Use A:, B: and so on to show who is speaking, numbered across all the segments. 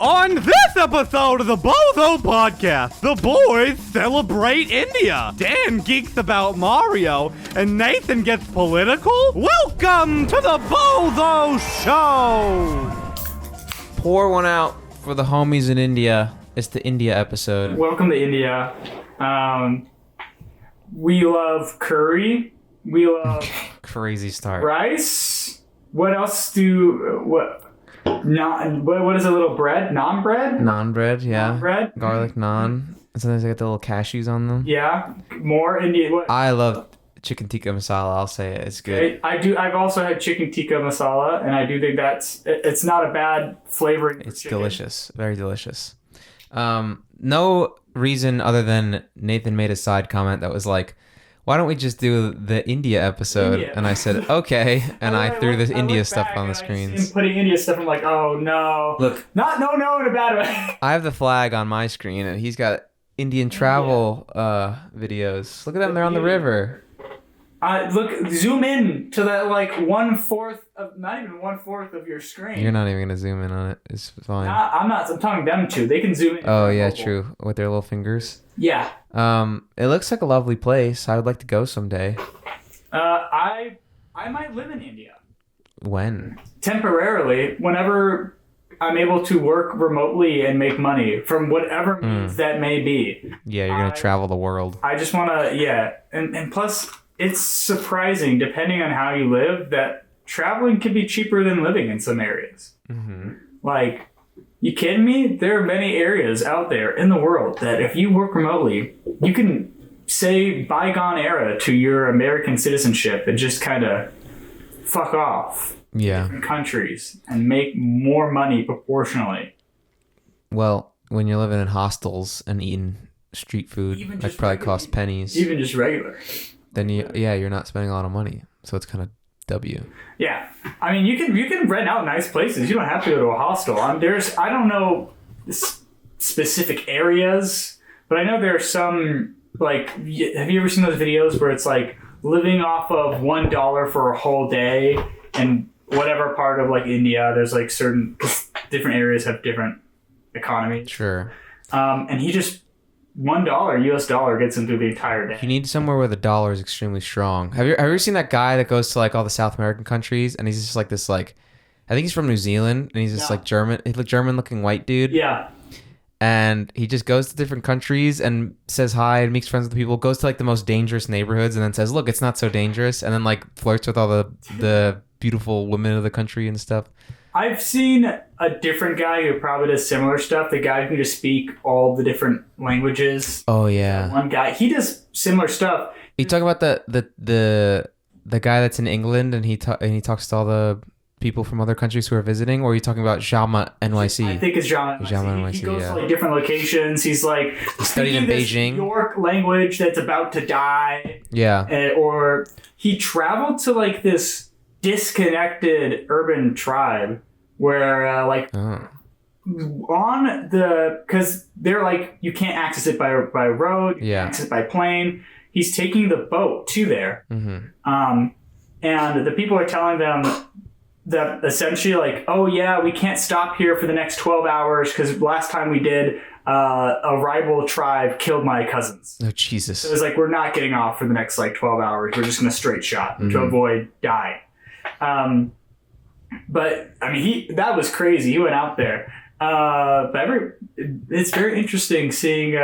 A: On this episode of the Bozo podcast, the boys celebrate India. Dan geeks about Mario, and Nathan gets political. Welcome to the Bozo Show!
B: Pour one out for the homies in India. It's the India episode.
C: Welcome to India. We love curry. We love
B: Crazy start.
C: rice. What else what is a little bread? Naan bread?
B: Naan bread, yeah.
C: Naan bread?
B: Garlic naan. And sometimes they got the little cashews on them.
C: Yeah. More Indian. What?
B: I love chicken tikka masala. I'll say it. It's good.
C: I've also had chicken tikka masala, and I do think it's not a bad flavoring.
B: It's delicious. Very delicious. No reason other than Nathan made a side comment that was like, why don't we just do the India episode?
C: India.
B: And I said, okay. And I threw this India stuff on the screens.
C: Putting India stuff, I'm like, oh no.
B: Look.
C: No in a bad way.
B: I have the flag on my screen, and he's got Indian travel videos. Look at them. They're on the river.
C: Look, zoom in to that like 1/4 of, not even 1/4 of your screen.
B: You're not even going to zoom in on it. It's fine.
C: I'm telling them to. They can zoom in.
B: Oh, yeah, true. With their little fingers.
C: Yeah.
B: It looks like a lovely place. I would like to go someday.
C: I might live in India.
B: When?
C: Temporarily, whenever I'm able to work remotely and make money from whatever means that may be.
B: Yeah, you're going to travel the world.
C: I just want to, yeah. And plus, it's surprising, depending on how you live, that traveling can be cheaper than living in some areas.
B: Mm-hmm.
C: Like, you kidding me? There are many areas out there in the world that if you work remotely, you can say bygone era to your American citizenship and just kind of fuck off.
B: Yeah.
C: Different countries and make more money proportionally.
B: Well, when you're living in hostels and eating street food, that probably costs pennies.
C: Even just regular.
B: Then you're not spending a lot of money. So it's kind of W.
C: Yeah. I mean, you can rent out nice places. You don't have to go to a hostel. I don't know specific areas, but I know there are some, like, have you ever seen those videos where it's like living off of $1 for a whole day and whatever part of like India, there's like certain different areas have different economies.
B: Sure.
C: And he just $1 US dollar gets him through the entire day.
B: You need somewhere where the dollar is extremely strong. Have you ever seen that guy that goes to like all the South American countries and he's just like this, like, I think he's from New Zealand and he's just like German looking white dude.
C: Yeah.
B: And he just goes to different countries and says hi and makes friends with the people, goes to like the most dangerous neighborhoods and then says, look, it's not so dangerous. And then like flirts with all the beautiful women of the country and stuff.
C: I've seen a different guy who probably does similar stuff. The guy who can just speak all the different languages.
B: Oh yeah.
C: One guy, he does similar stuff.
B: You talking about the guy that's in England and he talks to all the people from other countries who are visiting, or are you talking about Jama NYC?
C: I think it's Jama NYC. He goes to like different locations. He's like
B: studied in Beijing.
C: York language that's about to die.
B: Yeah.
C: Or he traveled to like this disconnected urban tribe where because they're like, you can't access it by road, you can't access it by plane. He's taking the boat to there. Mm-hmm. And the people are telling them that essentially like, oh yeah, we can't stop here for the next 12 hours because last time we did, a rival tribe killed my cousins.
B: Oh Jesus.
C: So it was like, we're not getting off for the next like 12 hours. We're just going to straight shot to avoid dying. But I mean, that was crazy. He went out there. But it's very interesting seeing,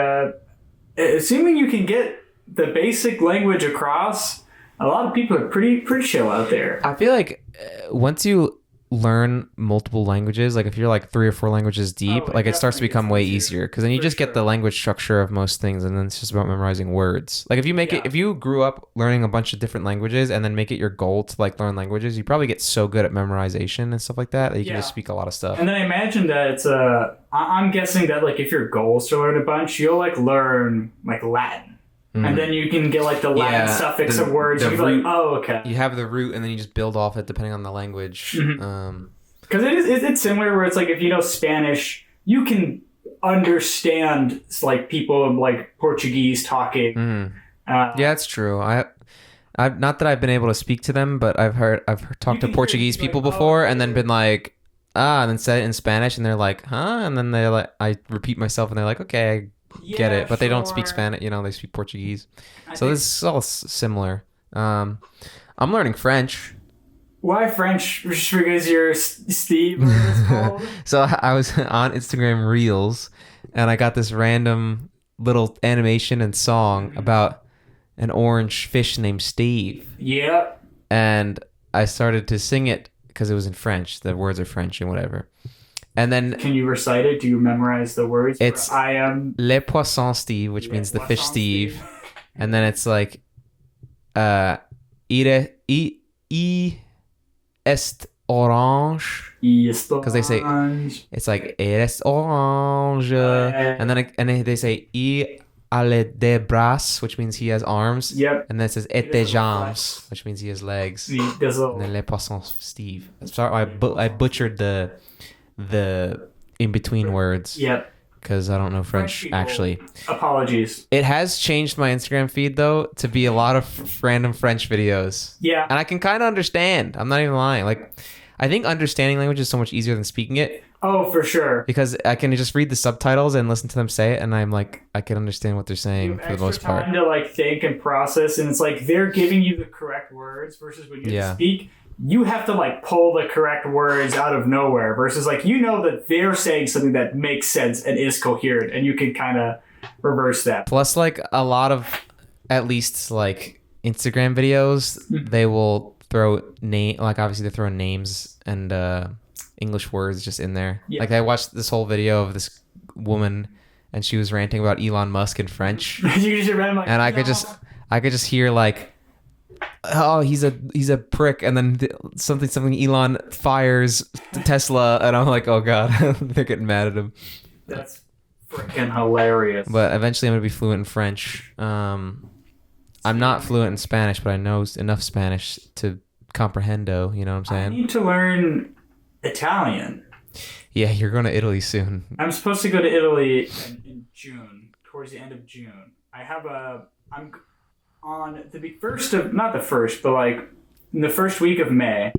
C: assuming you can get the basic language across. A lot of people are pretty chill out there.
B: I feel like once you learn multiple languages, like if you're like 3 or 4 languages deep, like it starts to become way easier because then you just get the language structure of most things, and then it's just about memorizing words. Like if you if you grew up learning a bunch of different languages and then make it your goal to like learn languages, you probably get so good at memorization and stuff like that you can just speak a lot of stuff.
C: And then I imagine that it's I'm guessing that like if your goal is to learn a bunch, you'll like learn like Latin. And then you can get like the Latin suffix of words. You can be like, oh, okay.
B: You have the root, and then you just build off it depending on the language.
C: Because it's similar where it's like if you know Spanish, you can understand like people like Portuguese talking.
B: Yeah, it's true. I've not that I've been able to speak to them, but I've talked to Portuguese people before, and then been like, and then said it in Spanish, and they're like, huh? And then they like, I repeat myself, and they're like, okay, I get it. But they don't speak Spanish, they speak Portuguese. So this is all similar. I'm learning French.
C: Why French? Just because you're Steve, or whatever it's called?
B: So I was on Instagram Reels, and I got this random little animation and song about an orange fish named Steve.
C: Yep.
B: And I started to sing it because it was in French. The words are French and whatever. And then...
C: Can you recite it? Do you memorize the words?
B: It's
C: I am...
B: Le Poisson Steve, which means the fish Steve. And then it's like... I est orange. Because they say... It's like... Est orange. And then they say... I a les des bras, which means he has arms.
C: Yep.
B: And then it says et des jambes, which means he has legs. And then Le Poisson Steve. Sorry, I butchered the in between words.
C: Yep.
B: Because I don't know French actually.
C: Apologies.
B: It has changed my Instagram feed though to be a lot of random French videos.
C: Yeah.
B: And I can kind of understand. I'm not even lying. Like, I think understanding language is so much easier than speaking it.
C: Oh, for sure.
B: Because I can just read the subtitles and listen to them say it, and I'm like, I can understand what they're saying for the most part.
C: Time to like think and process, and it's like they're giving you the correct words versus when you speak, you have to like pull the correct words out of nowhere. Versus like that they're saying something that makes sense and is coherent, and you can kind of reverse that.
B: Plus, like a lot of, at least like Instagram videos, they will throw obviously they're throwing names and English words just in there. Yeah. Like I watched this whole video of this woman and she was ranting about Elon Musk in French. And I could just hear like, oh, he's a prick, and then something Elon fires Tesla, and I'm like, oh god, they're getting mad at him.
C: That's freaking hilarious.
B: But eventually I'm gonna be fluent in French. I'm not fluent in Spanish, but I know enough Spanish to comprehendo, you know what I'm saying?
C: I need to learn Italian.
B: Yeah, you're going to Italy soon.
C: I'm supposed to go to Italy in June, towards the end of June. I'm on in the first week of May,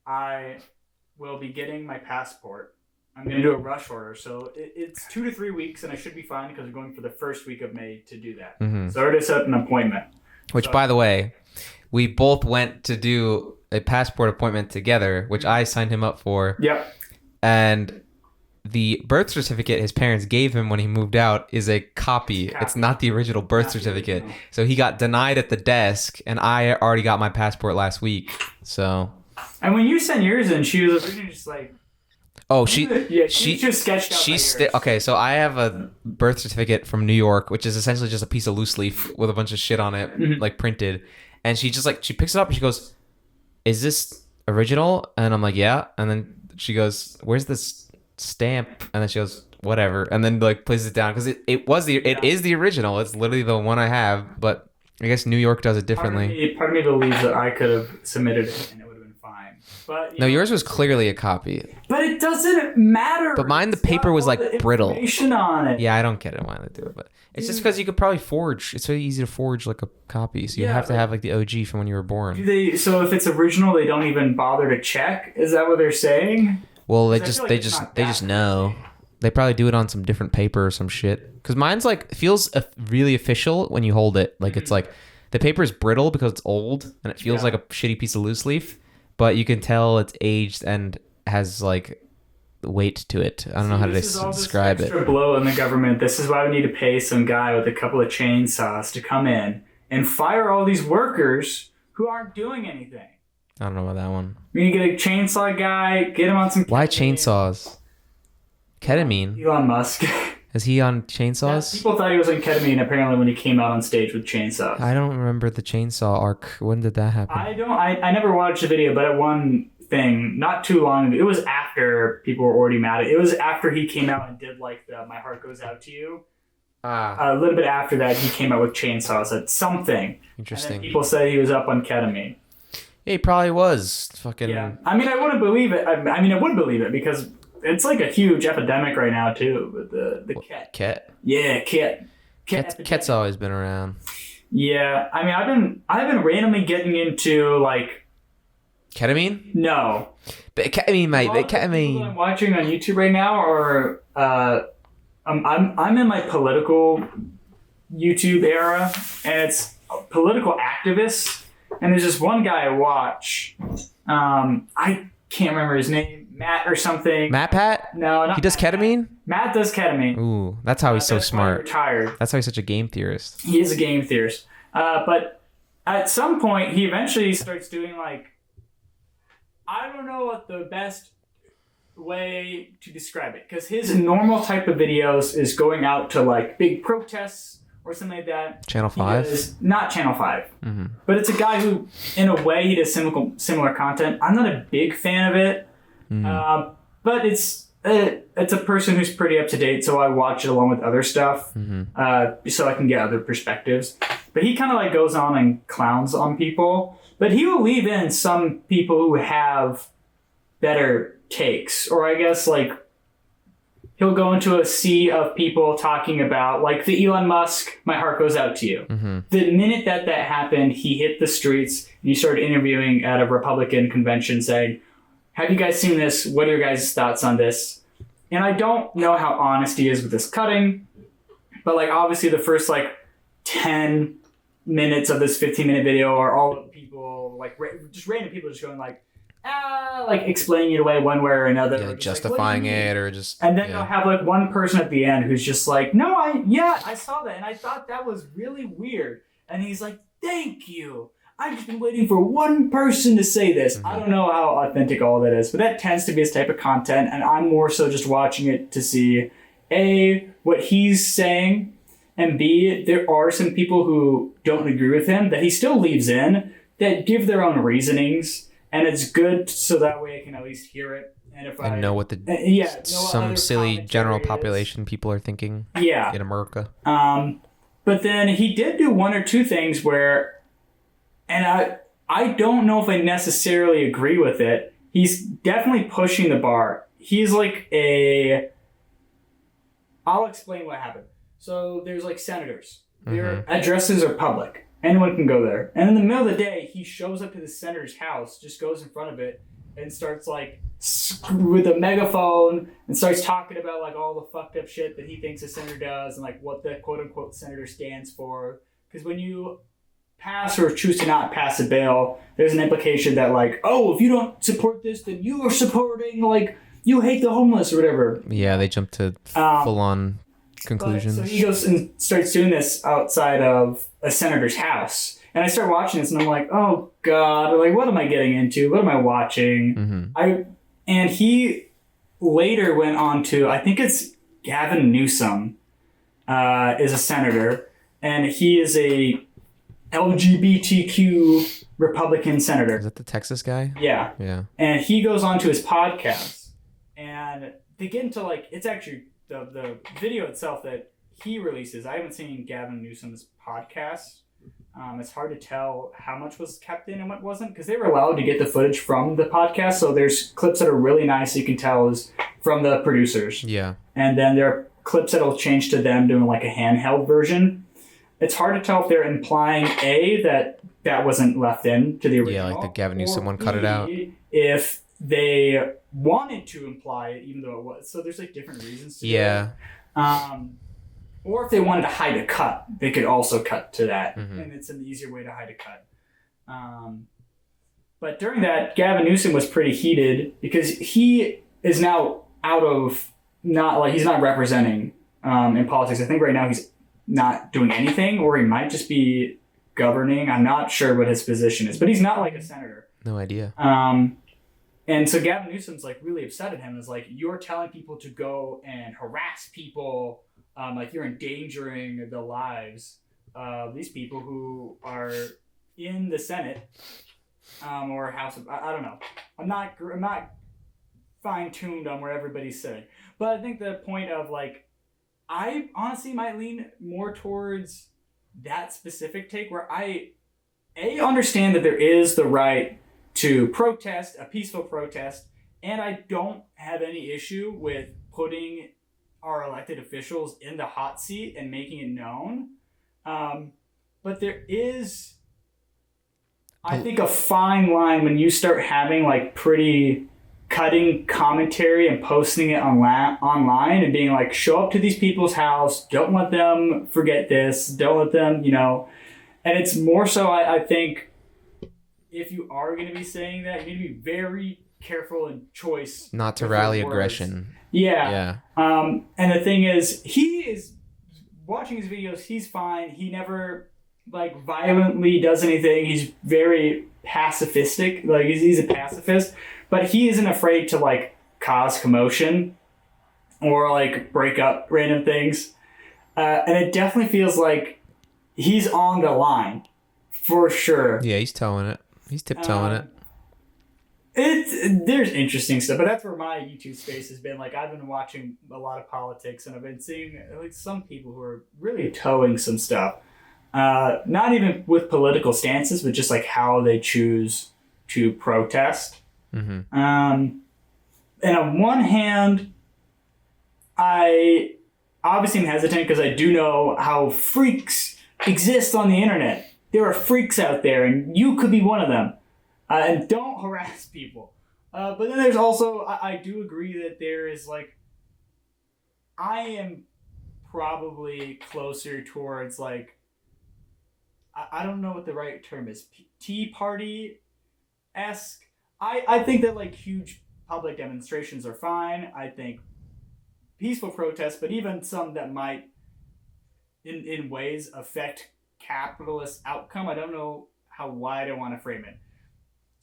C: I will be getting my passport. I'm going to do a rush order, so it's 2 to 3 weeks, and I should be fine because I'm going for the first week of May to do that. Mm-hmm. So I already set up an appointment.
B: Which, by the way, we both went to do a passport appointment together, which I signed him up for.
C: Yep.
B: And the birth certificate his parents gave him when he moved out is a copy. It's not the original birth certificate. So he got denied at the desk, and I already got my passport last week. So.
C: And when you sent yours in, she was originally just like.
B: Oh, she
C: just sketched out.
B: Okay, so I have a birth certificate from New York, which is essentially just a piece of loose leaf with a bunch of shit on it, like printed. And she just she picks it up and she goes, "Is this original?" And I'm like, "Yeah." And then she goes, "Where's this stamp?" And then she goes, "Whatever." And then like places it down because it is the original. It's literally the one I have, but I guess New York does it differently.
C: Part of me believes that I could have submitted it and it would have been fine. But
B: no, yours was clearly a copy.
C: But it doesn't matter.
B: But mine, the paper was like brittle.
C: On it.
B: Yeah, I don't get it why they do it, but it's just because you could probably forge. It's really easy to forge like a copy, so you have to have like the OG from when you were born.
C: So if it's original, they don't even bother to check. Is that what they're saying?
B: Well, they just know. They probably do it on some different paper or some shit. Because mine's like feels really official when you hold it. Like it's like the paper is brittle because it's old and it feels like a shitty piece of loose leaf, but you can tell it's aged and has like weight to it. I don't know how to describe it.
C: Extra blow in the government. This is why we need to pay some guy with a couple of chainsaws to come in and fire all these workers who aren't doing anything.
B: I don't know about that one.
C: We need to get a chainsaw guy, get him on some.
B: Why chainsaws? Ketamine.
C: Elon Musk.
B: Is he on chainsaws?
C: Yeah, people thought he was on ketamine apparently when he came out on stage with chainsaws.
B: I don't remember the chainsaw arc. When did that happen?
C: I never watched the video, but at one thing, not too long ago, it was after people were already mad at it. It was after he came out and did like the My Heart Goes Out to You. A little bit after that, he came out with chainsaws at something.
B: Interesting.
C: And people said he was up on ketamine.
B: Yeah, he probably was. Fucking.
C: Yeah. I mean, I wouldn't believe it. I mean, I would believe it because it's like a huge epidemic right now too with the ket.
B: Ket.
C: Yeah, ket.
B: Ket's always been around.
C: Yeah, I mean, I've been randomly getting into like
B: Ketamine?
C: No.
B: Bit ketamine, mate.
C: All
B: Bit
C: the people
B: ketamine.
C: I'm watching on YouTube right now are I'm in my political YouTube era, and it's political activists. And there's this one guy I watch. I can't remember his name, Matt or something.
B: Matt Pat?
C: No, not
B: He does
C: Matt.
B: ketamine?
C: Matt does ketamine.
B: Ooh, that's how he's so
C: That's why he
B: smart.
C: retired.
B: That's how he's such a game theorist.
C: He is a game theorist. But at some point, he eventually starts doing like, I don't know what the best way to describe it, because his normal type of videos is going out to like big protests or something like that.
B: Channel
C: He
B: 5?
C: does- not Channel 5.
B: Mm-hmm.
C: But it's a guy who, in a way, he does similar content. I'm not a big fan of it, but it's a person who's pretty up to date, so I watch it along with other stuff, so I can get other perspectives. But he kind of like goes on and clowns on people, but he will leave in some people who have better takes, or I guess like he'll go into a sea of people talking about like the Elon Musk, my heart goes out to you. The minute that happened, he hit the streets and he started interviewing at a Republican convention saying, have you guys seen this? What are your guys' thoughts on this? And I don't know how honest he is with this cutting, but like obviously the first like 10 minutes of this 15-minute video are all of people, like just random people just going like explaining it away one way or another.
B: Yeah,
C: Or
B: like
C: just
B: justifying
C: like, what do you mean?
B: it or just...
C: And then
B: yeah.
C: they'll have like one person at the end who's just like, no, I saw that and I thought that was really weird. And he's like, thank you. I've just been waiting for one person to say this. I don't know how authentic all that is, but that tends to be his type of content. And I'm more so just watching it to see A, what he's saying, and B, there are some people who don't agree with him that he still leaves in that give their own reasonings. And it's good so that way I can at least hear it. And if I
B: know what the
C: know what
B: some
C: other
B: silly general
C: commentary is.
B: population people are thinking
C: Yeah.
B: in America.
C: But then he did do one or two things where, and I don't know if I necessarily agree with it. He's definitely pushing the bar. He's like I'll explain what happened. So there's like senators. Their addresses are public. Anyone can go there. And in the middle of the day, he shows up to the senator's house, just goes in front of it, and starts like with a megaphone and starts talking about like all the fucked up shit that he thinks a senator does and like what the quote unquote senator stands for. Because when you pass or choose to not pass a bill, there's an implication that like, oh, if you don't support this, then you are supporting like you hate the homeless or whatever.
B: Yeah, they jump to full-on conclusions.
C: So he goes and starts doing this outside of a senator's house. And I start watching this and I'm like, oh God, like what am I getting into? What am I watching? And he later went on to, I think it's Gavin Newsom is a senator, and he is a LGBTQ Republican senator.
B: Is that the Texas guy?
C: Yeah.
B: Yeah.
C: And he goes on to his podcast and they get into like, it's actually the video itself that he releases. I haven't seen Gavin Newsom's podcast. It's hard to tell how much was kept in and what wasn't, because they were allowed to get the footage from the podcast. So there's clips that are really nice you can tell is from the producers.
B: Yeah.
C: And then there are clips that'll change to them doing like a handheld version. It's hard to tell if they're implying A, that wasn't left in to the original.
B: Yeah, like the Gavin Newsom
C: or
B: one cut it out.
C: B, if they wanted to imply it, even though it was. So there's like different reasons to do it. Or if they wanted to hide a cut, they could also cut to that. And it's an easier way to hide a cut. But during that, Gavin Newsom was pretty heated because he is now out of he's not representing in politics. I think right now he's not doing anything, or he might just be governing. I'm not sure what his position is, but he's not like a senator.
B: No idea.
C: And so Gavin Newsom's like really upset at him. Is like, you're telling people to go and harass people. Like you're endangering the lives of these people who are in the Senate or House of, I don't know. I'm not fine-tuned on where everybody's sitting. But I think the point of like, I honestly might lean more towards that specific take where I understand that there is the right to protest, a peaceful protest, and I don't have any issue with putting our elected officials in the hot seat and making it known. But there is I think a fine line when you start having like pretty cutting commentary and posting it online and being like, show up to these people's house, don't let them forget this, don't let them, and it's more so, I think, if you are going to be saying that, you need to be very careful and choice.
B: Not to rally aggression.
C: Yeah. And the thing is, he is watching his videos, he's fine. He never like violently does anything. He's very pacifistic. Like he's a pacifist, but he isn't afraid to like cause commotion or like break up random things. And it definitely feels like he's on the line for sure.
B: Yeah, he's towing it. He's tiptoeing it.
C: There's interesting stuff, but that's where my YouTube space has been. Like I've been watching a lot of politics, and I've been seeing like some people who are really towing some stuff. Not even with political stances, but just like how they choose to protest.
B: Mm-hmm.
C: And on one hand, I obviously am hesitant because I do know how freaks exist on the internet. There are freaks out there, and you could be one of them. And don't harass people. But then there's also, I do agree that there is like, I am probably closer towards like, I don't know what the right term is, Tea Party-esque. I think that like huge public demonstrations are fine. I think peaceful protests, but even some that might in ways affect capitalist outcome, I don't know how wide I want to frame it.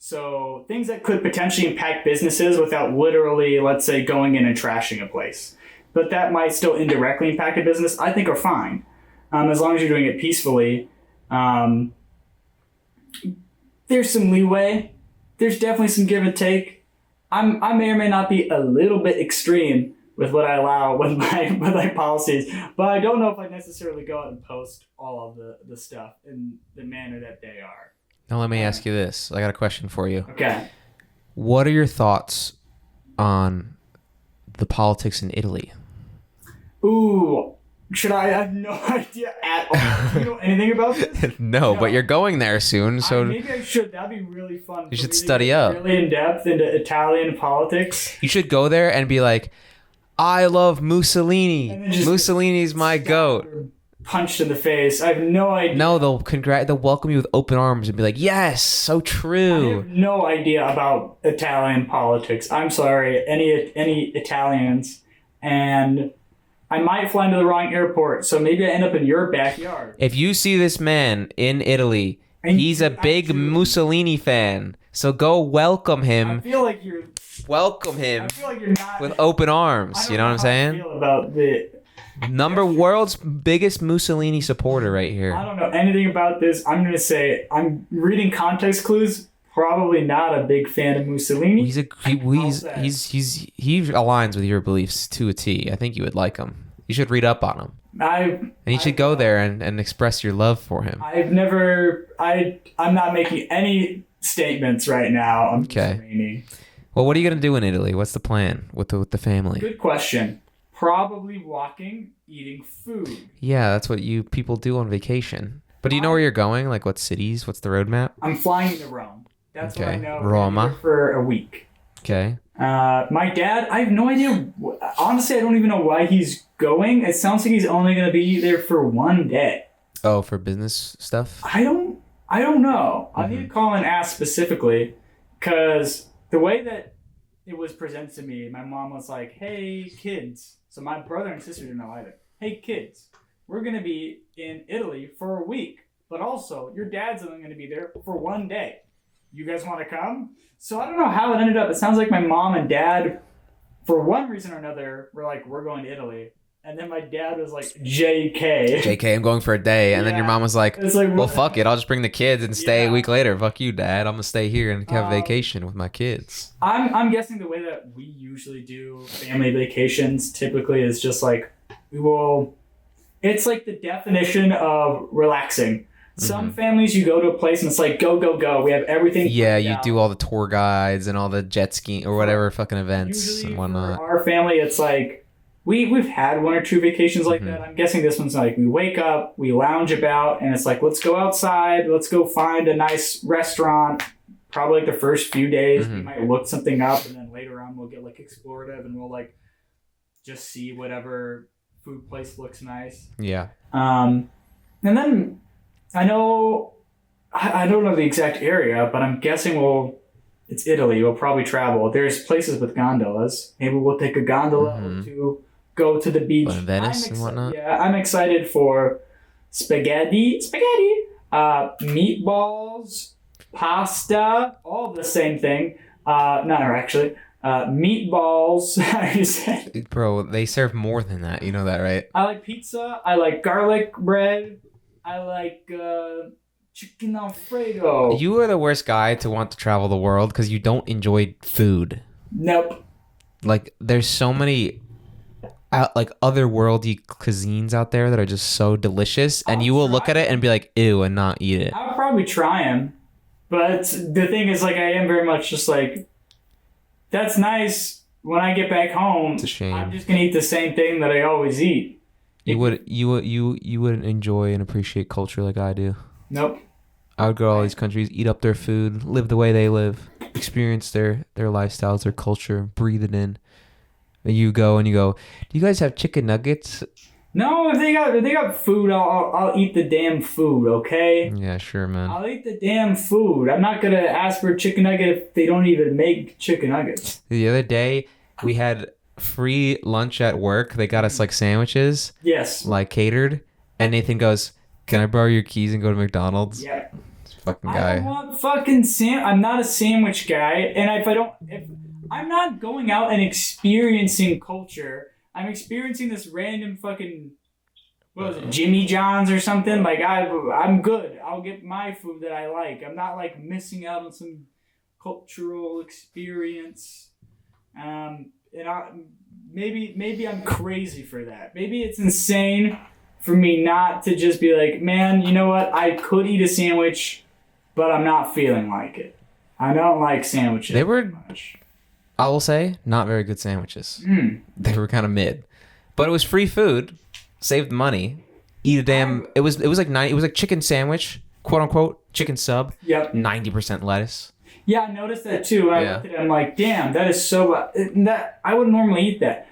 C: So things that could potentially impact businesses without literally, let's say, going in and trashing a place. But that might still indirectly impact a business, I think are fine. As long as you're doing it peacefully. There's some leeway. There's definitely some give and take. I may or may not be a little bit extreme with what I allow with my policies, but I don't know if I necessarily go out and post all of the stuff in the manner that they are.
B: Now let me ask you this. I got a question for you.
C: Okay.
B: What are your thoughts on the politics in Italy?
C: Ooh, should I have no idea at all? Do you know anything about this?
B: No, but you're going there soon, so
C: maybe I should. That'd be really fun.
B: You should study up.
C: Really in depth into Italian politics.
B: You should go there and be like, I love Mussolini. Mussolini's my goat.
C: Punched in the face. I have no idea.
B: No, they'll welcome you with open arms and be like, yes, so true.
C: I have no idea about Italian politics. I'm sorry, any Italians, and I might fly into the wrong airport, so maybe I end up in your backyard.
B: If you see this man in Italy, he's a big Mussolini fan, so go welcome him.
C: I feel like you're
B: welcome him.
C: I feel like you're not
B: with open arms. You know what I'm saying?
C: I feel about the
B: world's biggest Mussolini supporter right here.
C: I don't know anything about this. I'm gonna say I'm reading context clues. Probably not a big fan of Mussolini.
B: He aligns with your beliefs to a T. I think you would like him. You should read up on him. And you should go there and express your love for him.
C: I'm not making any statements right now on Mussolini.
B: Well, what are you gonna do in Italy? What's the plan with the family?
C: Good question. Probably walking, eating food.
B: Yeah, that's what people do on vacation. But do you know where you're going? Like what cities? What's the roadmap?
C: I'm flying to Rome. That's what I know.
B: Roma.
C: For a week.
B: Okay.
C: My dad, I have no idea. Honestly, I don't even know why he's going. It sounds like he's only going to be there for one day.
B: Oh, for business stuff?
C: I don't know. I need to call and ask specifically, because the way that it was presented to me, my mom was like, hey, kids. So my brother and sister didn't know either. Hey, kids, we're going to be in Italy for a week, but also your dad's only going to be there for one day. You guys want to come? So I don't know how it ended up. It sounds like my mom and dad, for one reason or another, were like, we're going to Italy. And then my dad was like, JK,
B: I'm going for a day. And then your mom was like, well, fuck it. I'll just bring the kids and stay a week later. Fuck you, Dad. I'm going to stay here and have a vacation with my kids.
C: I'm guessing the way that we usually do family vacations typically is just like, it's like the definition of relaxing. Some families, you go to a place and it's like, go, go, go. We have everything.
B: Yeah, you do all the tour guides and all the jet skiing or whatever fucking events
C: usually
B: and whatnot.
C: For our family, it's like, we've had one or two vacations like that. I'm guessing this one's like we wake up, we lounge about, and it's like, let's go outside, let's go find a nice restaurant. Probably like the first few days, we might look something up, and then later on we'll get like explorative, and we'll like just see whatever food place looks nice.
B: Yeah.
C: And then I don't know the exact area, but I'm guessing it's Italy. We'll probably travel. There's places with gondolas. Maybe we'll take a gondola to go to the beach.
B: Venice and whatnot.
C: Yeah, I'm excited for spaghetti, meatballs, pasta, all the same thing. Actually. Meatballs. I said.
B: Bro, they serve more than that. You know that, right?
C: I like pizza. I like garlic bread. I like chicken Alfredo.
B: You are the worst guy to want to travel the world because you don't enjoy food.
C: Nope.
B: Like, there's so many like otherworldly cuisines out there that are just so delicious, and you will look at it and be like, ew, and not eat it.
C: I'll probably try them, but the thing is, like, I am very much just like, that's nice. When I get back home,
B: It's a shame.
C: I'm just gonna eat the same thing that I always eat.
B: You wouldn't enjoy and appreciate culture like I do.
C: Nope.
B: I would go to all these countries, eat up their food, live the way they live, experience their lifestyles, their culture, breathe it in. And you go, do you guys have chicken nuggets?
C: No, if they got food, I'll eat the damn food. Okay.
B: Yeah, sure, man.
C: I'll eat the damn food. I'm not gonna ask for a chicken nugget if they don't even make chicken nuggets.
B: The other day, we had free lunch at work. They got us like sandwiches,
C: Yes.
B: like catered. And Nathan goes, "Can I borrow your keys and go to McDonald's?"
C: Yeah.
B: This fucking
C: I
B: guy.
C: don't want fucking I'm not a sandwich guy, and if I'm not going out and experiencing culture, I'm experiencing this random fucking, what was it, Jimmy John's or something. Like I'm good. I'll get my food that I like. I'm not like missing out on some cultural experience. Maybe I'm crazy for that. Maybe it's insane for me not to just be like, man, you know what? I could eat a sandwich, but I'm not feeling like it. I don't like sandwiches.
B: They were,
C: much.
B: I will say, not very good sandwiches. They were kind of mid, but it was free food, saved money. Eat a damn. It was like chicken sandwich, quote unquote, chicken sub.
C: Yep.
B: 90% lettuce.
C: Yeah, I noticed that too. When I looked at it, I'm like, damn, that is so. That I wouldn't normally eat that.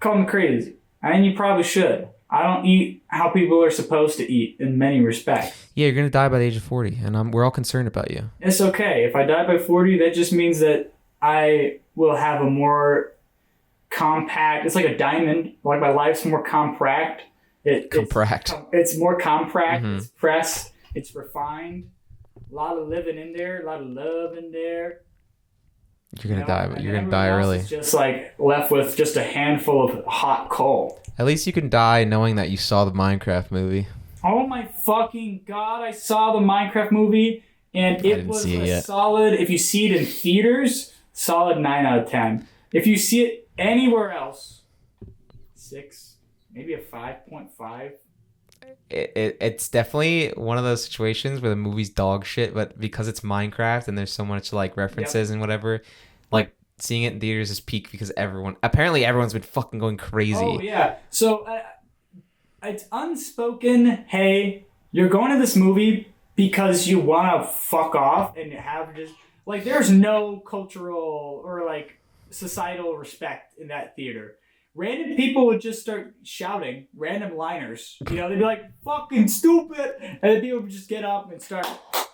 C: Call me crazy, and you probably should. I don't eat how people are supposed to eat in many respects.
B: Yeah, you're gonna die by the age of 40, and we're all concerned about you.
C: It's okay. If I die by 40, that just means that I will have a more compact. It's like a diamond. Like my life's more compact. It's more compact. It's pressed. It's refined. A lot of living in there. A lot of love in there.
B: You're gonna die, but you're gonna die early.
C: It's just like left with just a handful of hot coal.
B: At least you can die knowing that you saw the Minecraft movie.
C: Oh my fucking god! I saw the Minecraft movie, and it was a solid. If you see it in theaters, solid 9 out of 10. If you see it anywhere else, 6, maybe a 5.5.
B: It's definitely one of those situations where the movie's dog shit, but because it's Minecraft and there's so much like references and whatever, like seeing it in theaters is peak because everyone's been fucking going crazy.
C: Oh yeah. So it's unspoken. Hey, you're going to this movie because you want to fuck off and have just like there's no cultural or like societal respect in that theater. Random people would just start shouting random liners. You know, they'd be like, fucking stupid. And then people would just get up and start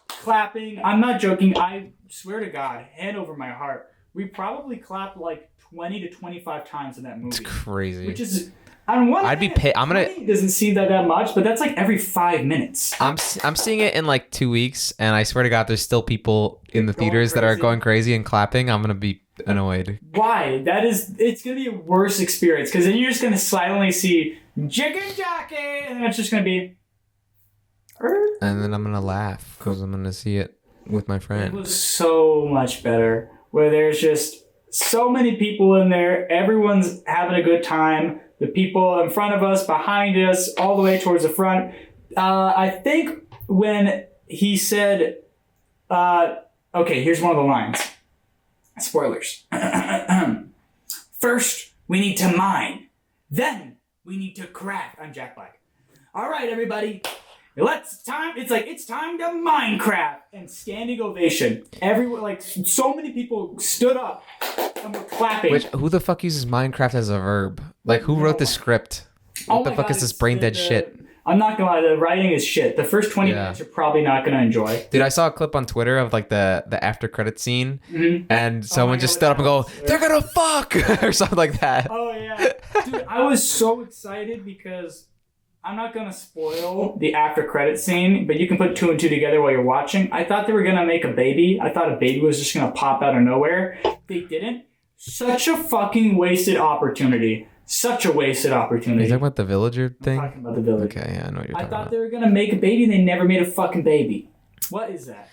C: clapping. I'm not joking. I swear to God, hand over my heart. We probably clapped like 20 to 25 times in that movie.
B: It's crazy.
C: Which is, on one hand, it doesn't seem that much, but that's like every 5 minutes.
B: I'm seeing it in like 2 weeks, and I swear to God, there's still people in the theaters that are going crazy and clapping. I'm going to be annoyed.
C: Why? It's going to be a worse experience, because then you're just going to silently see chicken jockey, and then it's just going to be...
B: And then I'm going to laugh, because I'm going to see it with my friend.
C: It was so much better, where there's just so many people in there, everyone's having a good time. The people in front of us, behind us, all the way towards the front. I think when he said, okay, here's one of the lines. Spoilers. First, we need to mine. Then we need to craft. I'm Jack Black. All right, everybody. It's time to Minecraft, and standing ovation. Everyone, like, so many people stood up and were clapping.
B: Who the fuck uses Minecraft as a verb? Like, who wrote the script? What the fuck is this brain dead shit?
C: I'm not gonna lie, the writing is shit. The first 20 minutes you're probably not gonna enjoy.
B: Dude, I saw a clip on Twitter of like the after credit scene, and someone just stood up and go, "They're gonna fuck," or something like that.
C: Oh yeah, dude, I was so excited because I'm not gonna spoil the after credit scene, but you can put 2 and 2 together while you're watching. I thought they were gonna make a baby. I thought a baby was just gonna pop out of nowhere. They didn't. Such a fucking wasted opportunity. Such a wasted opportunity.
B: Are you talking about the villager thing?
C: I'm talking about the villager.
B: Okay, yeah, I know what you're talking about.
C: I thought they were gonna make a baby and they never made a fucking baby. What is that?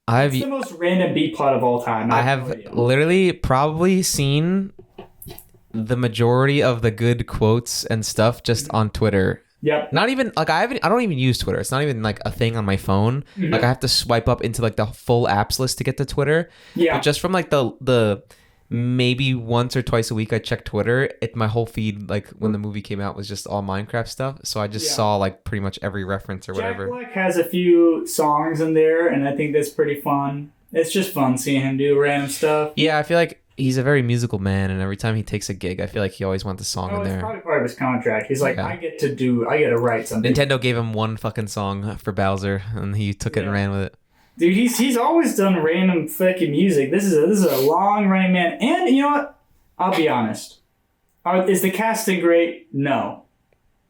C: It's the most random B plot of all time.
B: I have literally probably seen the majority of the good quotes and stuff just on Twitter.
C: Yep.
B: Not even like I don't even use Twitter. It's not even like a thing on my phone. Like I have to swipe up into like the full apps list to get to Twitter.
C: Yeah.
B: But just from like the maybe once or twice a week I check Twitter, my whole feed, like when the movie came out, was just all Minecraft stuff. So I just saw like pretty much every reference or whatever.
C: Jack Black has a few songs in there, and I think that's pretty fun. It's just fun seeing him do random stuff.
B: Yeah, I feel like he's a very musical man, and every time he takes a gig, I feel like he always wants a song in there.
C: It's probably part of his contract. He's like, I get to write something.
B: Nintendo gave him one fucking song for Bowser, and he took it and ran with it.
C: Dude, he's always done random fucking music. This is a long running man. And you know what? I'll be honest. Is the casting great? No.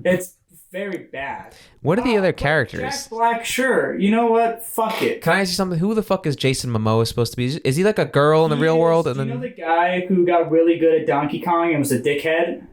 C: It's very bad.
B: What are the other characters?
C: Jack Black, sure. You know what? Fuck it.
B: Can I ask you something? Who the fuck is Jason Momoa supposed to be? Is he like a girl in the real world? And
C: you know the guy who got really good at Donkey Kong and was a dickhead?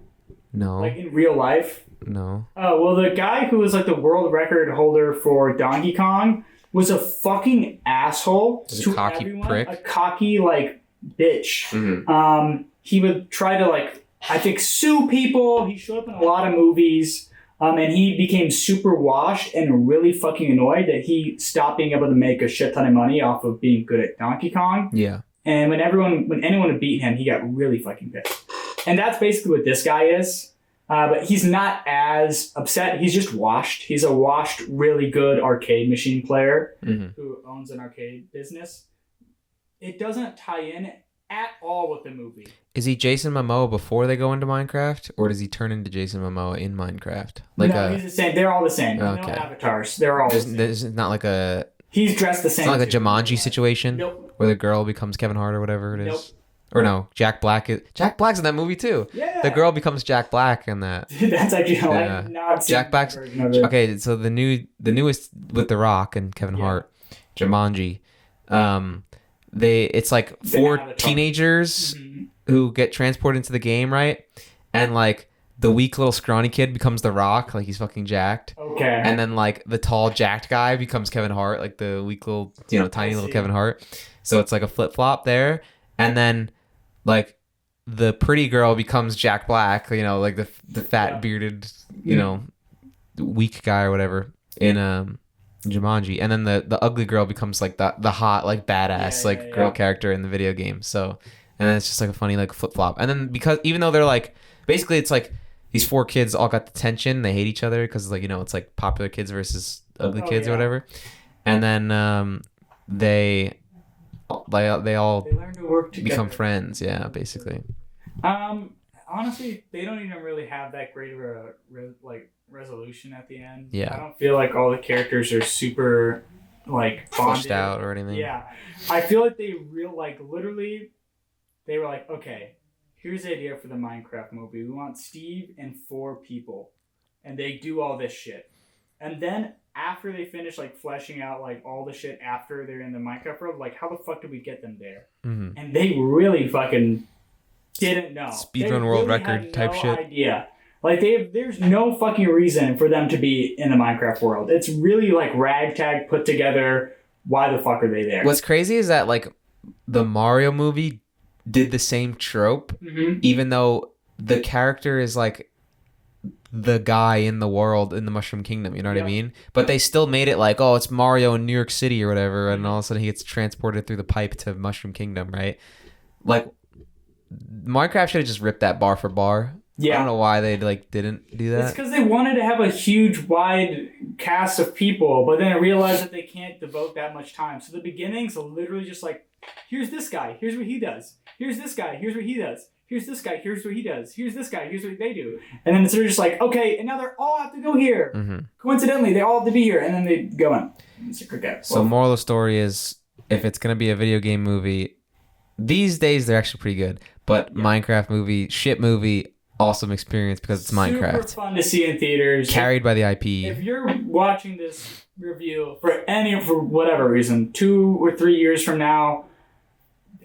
B: No.
C: Like in real life?
B: No.
C: Oh, well, the guy who was like the world record holder for Donkey Kong was a fucking asshole to
B: cocky
C: everyone.
B: prick.
C: A cocky, like, bitch.
B: Mm-hmm.
C: He would try to, like, I think, sue people. He showed up in a lot of movies. And he became super washed and really fucking annoyed that he stopped being able to make a shit ton of money off of being good at Donkey Kong.
B: Yeah.
C: And when anyone would beat him, he got really fucking pissed. And that's basically what this guy is. But he's not as upset. He's just washed. He's a washed, really good arcade machine player who owns an arcade business. It doesn't tie in at all with the movie.
B: Is he Jason Momoa before they go into Minecraft, or does he turn into Jason Momoa in Minecraft?
C: No, he's the same. They're all the same.
B: Okay.
C: No avatars. They're all the same.
B: There's not like a...
C: He's dressed the same.
B: It's not like a Jumanji situation?
C: Nope.
B: Where the girl becomes Kevin Hart or whatever it is?
C: Nope.
B: Or no, Jack Black's in that movie too.
C: Yeah.
B: The girl becomes Jack Black in that.
C: That's actually like not
B: Jack Black's okay. So the newest with The Rock and Kevin Hart, Jumanji, it's like 4 teenagers who get transported into the game, right? And like the weak little scrawny kid becomes The Rock, like he's fucking jacked.
C: Okay.
B: And then like the tall jacked guy becomes Kevin Hart, like the weak little tiny little Kevin Hart. So it's like a flip flop there, and then like the pretty girl becomes Jack Black, like the fat bearded, weak guy or whatever in Jumanji, and then the ugly girl becomes like the hot like badass girl character in the video game. So, and then it's just like a funny like flip flop. And then because even though they're like basically it's like these 4 kids all got detention, they hate each other because it's like popular kids versus ugly kids or whatever, and then they all
C: learn to work together.
B: become friends, basically.
C: Honestly, they don't even really have that great of a resolution at the end.
B: Yeah.
C: I don't feel like all the characters are super like
B: Fleshed
C: bonded
B: out or anything.
C: Yeah, I feel like they literally, they were like, okay, here's the idea for the Minecraft movie. We want Steve and 4 people, and they do all this shit, and then after they finish like fleshing out like all the shit after they're in the Minecraft world, like how the fuck did we get them there?
B: Mm-hmm.
C: And they really fucking didn't know.
B: Speedrun world record type shit.
C: Idea. Like there's no fucking reason for them to be in the Minecraft world. It's really like ragtag put together. Why the fuck are they there?
B: What's crazy is that like the Mario movie did the same trope, even though the character is like the guy in the world in the Mushroom Kingdom, you know what I mean? But they still made it like, oh, it's Mario in New York City or whatever, and all of a sudden he gets transported through the pipe to Mushroom Kingdom, right? Like Minecraft should have just ripped that bar for bar.
C: Yeah.
B: I don't know why they like didn't do
C: It's
B: that.
C: because they wanted to have a huge, wide cast of people, but then realized that they can't devote that much time. So the beginnings are literally just like, here's this guy, here's what he does. Here's this guy, here's what he does. Here's this guy, here's what he does. Here's this guy, here's what they do. And then they're just like, okay, and now they all have to go here.
B: Mm-hmm.
C: Coincidentally, they all have to be here, and then they go in. It's a cricket.
B: So moral of the story is, if it's gonna be a video game movie, these days they're actually pretty good. But Minecraft movie, shit movie, awesome experience because it's Minecraft.
C: Super fun to see in theaters.
B: Carried by the IP.
C: If you're watching this review for whatever reason, 2 or 3 years from now,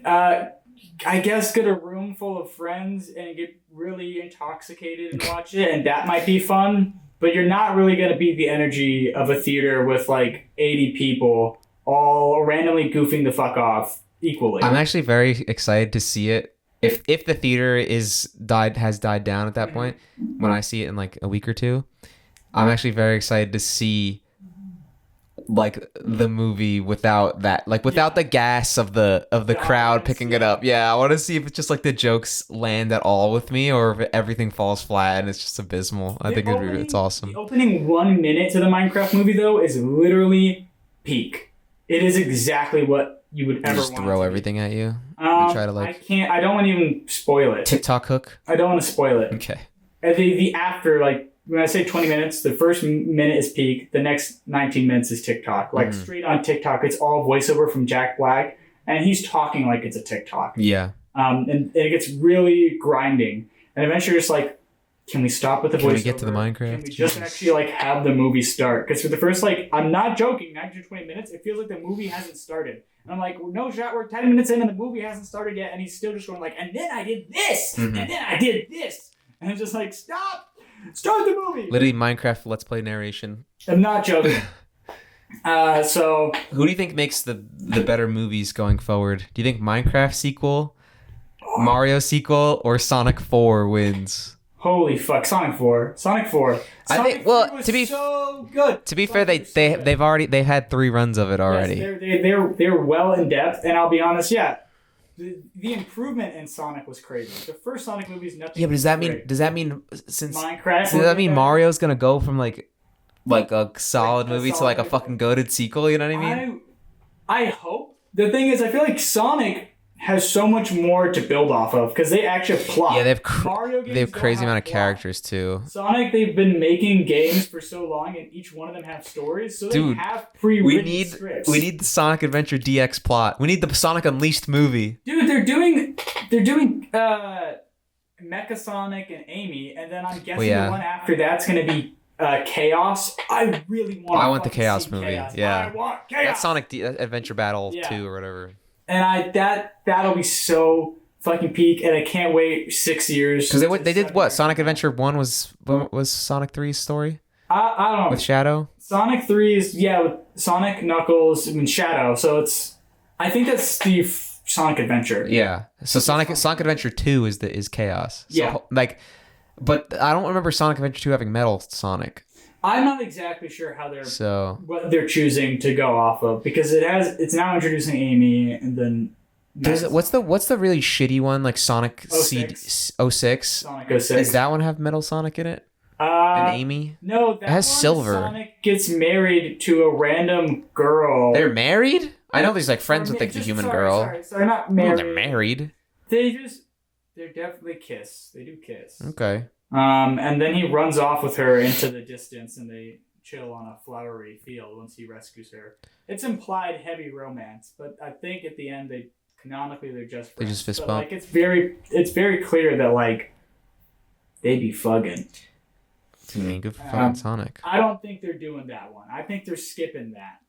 C: I guess get a room full of friends and get really intoxicated and watch it, and that might be fun. But you're not really going to beat the energy of a theater with like 80 people all randomly goofing the fuck off equally.
B: I'm actually very excited to see it. If the theater has died down at that point, when I see it in like a week or two, I'm actually very excited to see like the movie without that, like without the gas of the crowd picking it up. Yeah, I want to see if it's just like the jokes land at all with me, or if everything falls flat and it's just abysmal. I think it's awesome.
C: The opening 1 minute to the Minecraft movie though is literally peak. It is exactly what you would ever
B: Just
C: want
B: throw
C: it to
B: everything at you.
C: be.
B: Try to like
C: I don't want to even spoil it.
B: TikTok hook.
C: I don't want to spoil it.
B: Okay.
C: And the after, like, when I say 20 minutes, the first minute is peak. The next 19 minutes is TikTok. Like, straight on TikTok, it's all voiceover from Jack Black. And he's talking like it's a TikTok.
B: Yeah.
C: And it gets really grinding. And eventually you're just like, can we stop with the voiceover?
B: Can we get to the Minecraft?
C: Can we just actually, like, have the movie start? Because for the first, like, I'm not joking, 19 to 20 minutes, it feels like the movie hasn't started. And I'm like, no shot, we're 10 minutes in and the movie hasn't started yet. And he's still just going like, and then I did this. And then I did this. And it's just like, stop. Start the movie.
B: Literally Minecraft Let's Play narration.
C: I'm not joking. So
B: who do you think makes the better movies going forward? Do you think Minecraft sequel, Mario sequel, or Sonic 4 wins?
C: Holy fuck, Sonic 4. Sonic 4.
B: I think was
C: so good.
B: To be fair, they've had 3 runs of it already.
C: Yes, they're well in depth, and I'll be honest, yeah. The improvement in Sonic was crazy. The first Sonic movie is nothing.
B: Yeah, but does that mean since
C: Minecraft?
B: Does that mean Mario's gonna go from like a solid movie to like a fucking goated sequel? You know what I mean?
C: I hope. The thing is, I feel like Sonic has so much more to build off of because they actually plot.
B: Yeah, they have crazy amount of characters too.
C: Sonic, they've been making games for so long, and each one of them have stories, so they have pre-written scripts.
B: We need the Sonic Adventure DX plot. We need the Sonic Unleashed movie.
C: Dude, they're doing Mecha Sonic and Amy, and then I'm guessing the one after that's gonna be Chaos. I really want.
B: I want the Chaos movie.
C: Chaos.
B: Yeah,
C: I want Chaos.
B: That's Sonic Adventure Battle 2 or whatever.
C: And that'll be so fucking peak, and I can't wait 6 years.
B: Because they did what? Sonic Adventure 1 was Sonic 3's story?
C: I don't know.
B: With Shadow?
C: Sonic 3 is, with Sonic, Knuckles, and Shadow. So I think that's the Sonic Adventure.
B: Yeah. So Sonic Adventure 2 is Chaos. So,
C: yeah.
B: But I don't remember Sonic Adventure 2 having Metal Sonic.
C: I'm not exactly sure how what they're choosing to go off of, because it's now introducing Amy, and then
B: what's the really shitty one, like Sonic 06?
C: Sonic 06.
B: Does that one have Metal Sonic in it? And Amy?
C: No, that
B: it has Silver.
C: Sonic gets married to a random girl.
B: They're married? I know he's like friends with like the human girl.
C: Sorry, not married.
B: They're married.
C: They definitely kiss. They do kiss.
B: Okay.
C: And then he runs off with her into the distance, and they chill on a flowery field once he rescues her. It's implied heavy romance, but I think at the end they're just friends.
B: They just fist bump.
C: Like it's very clear that like they be fucking.
B: I mean, good for fucking Sonic.
C: I don't think they're doing that one. I think they're skipping that.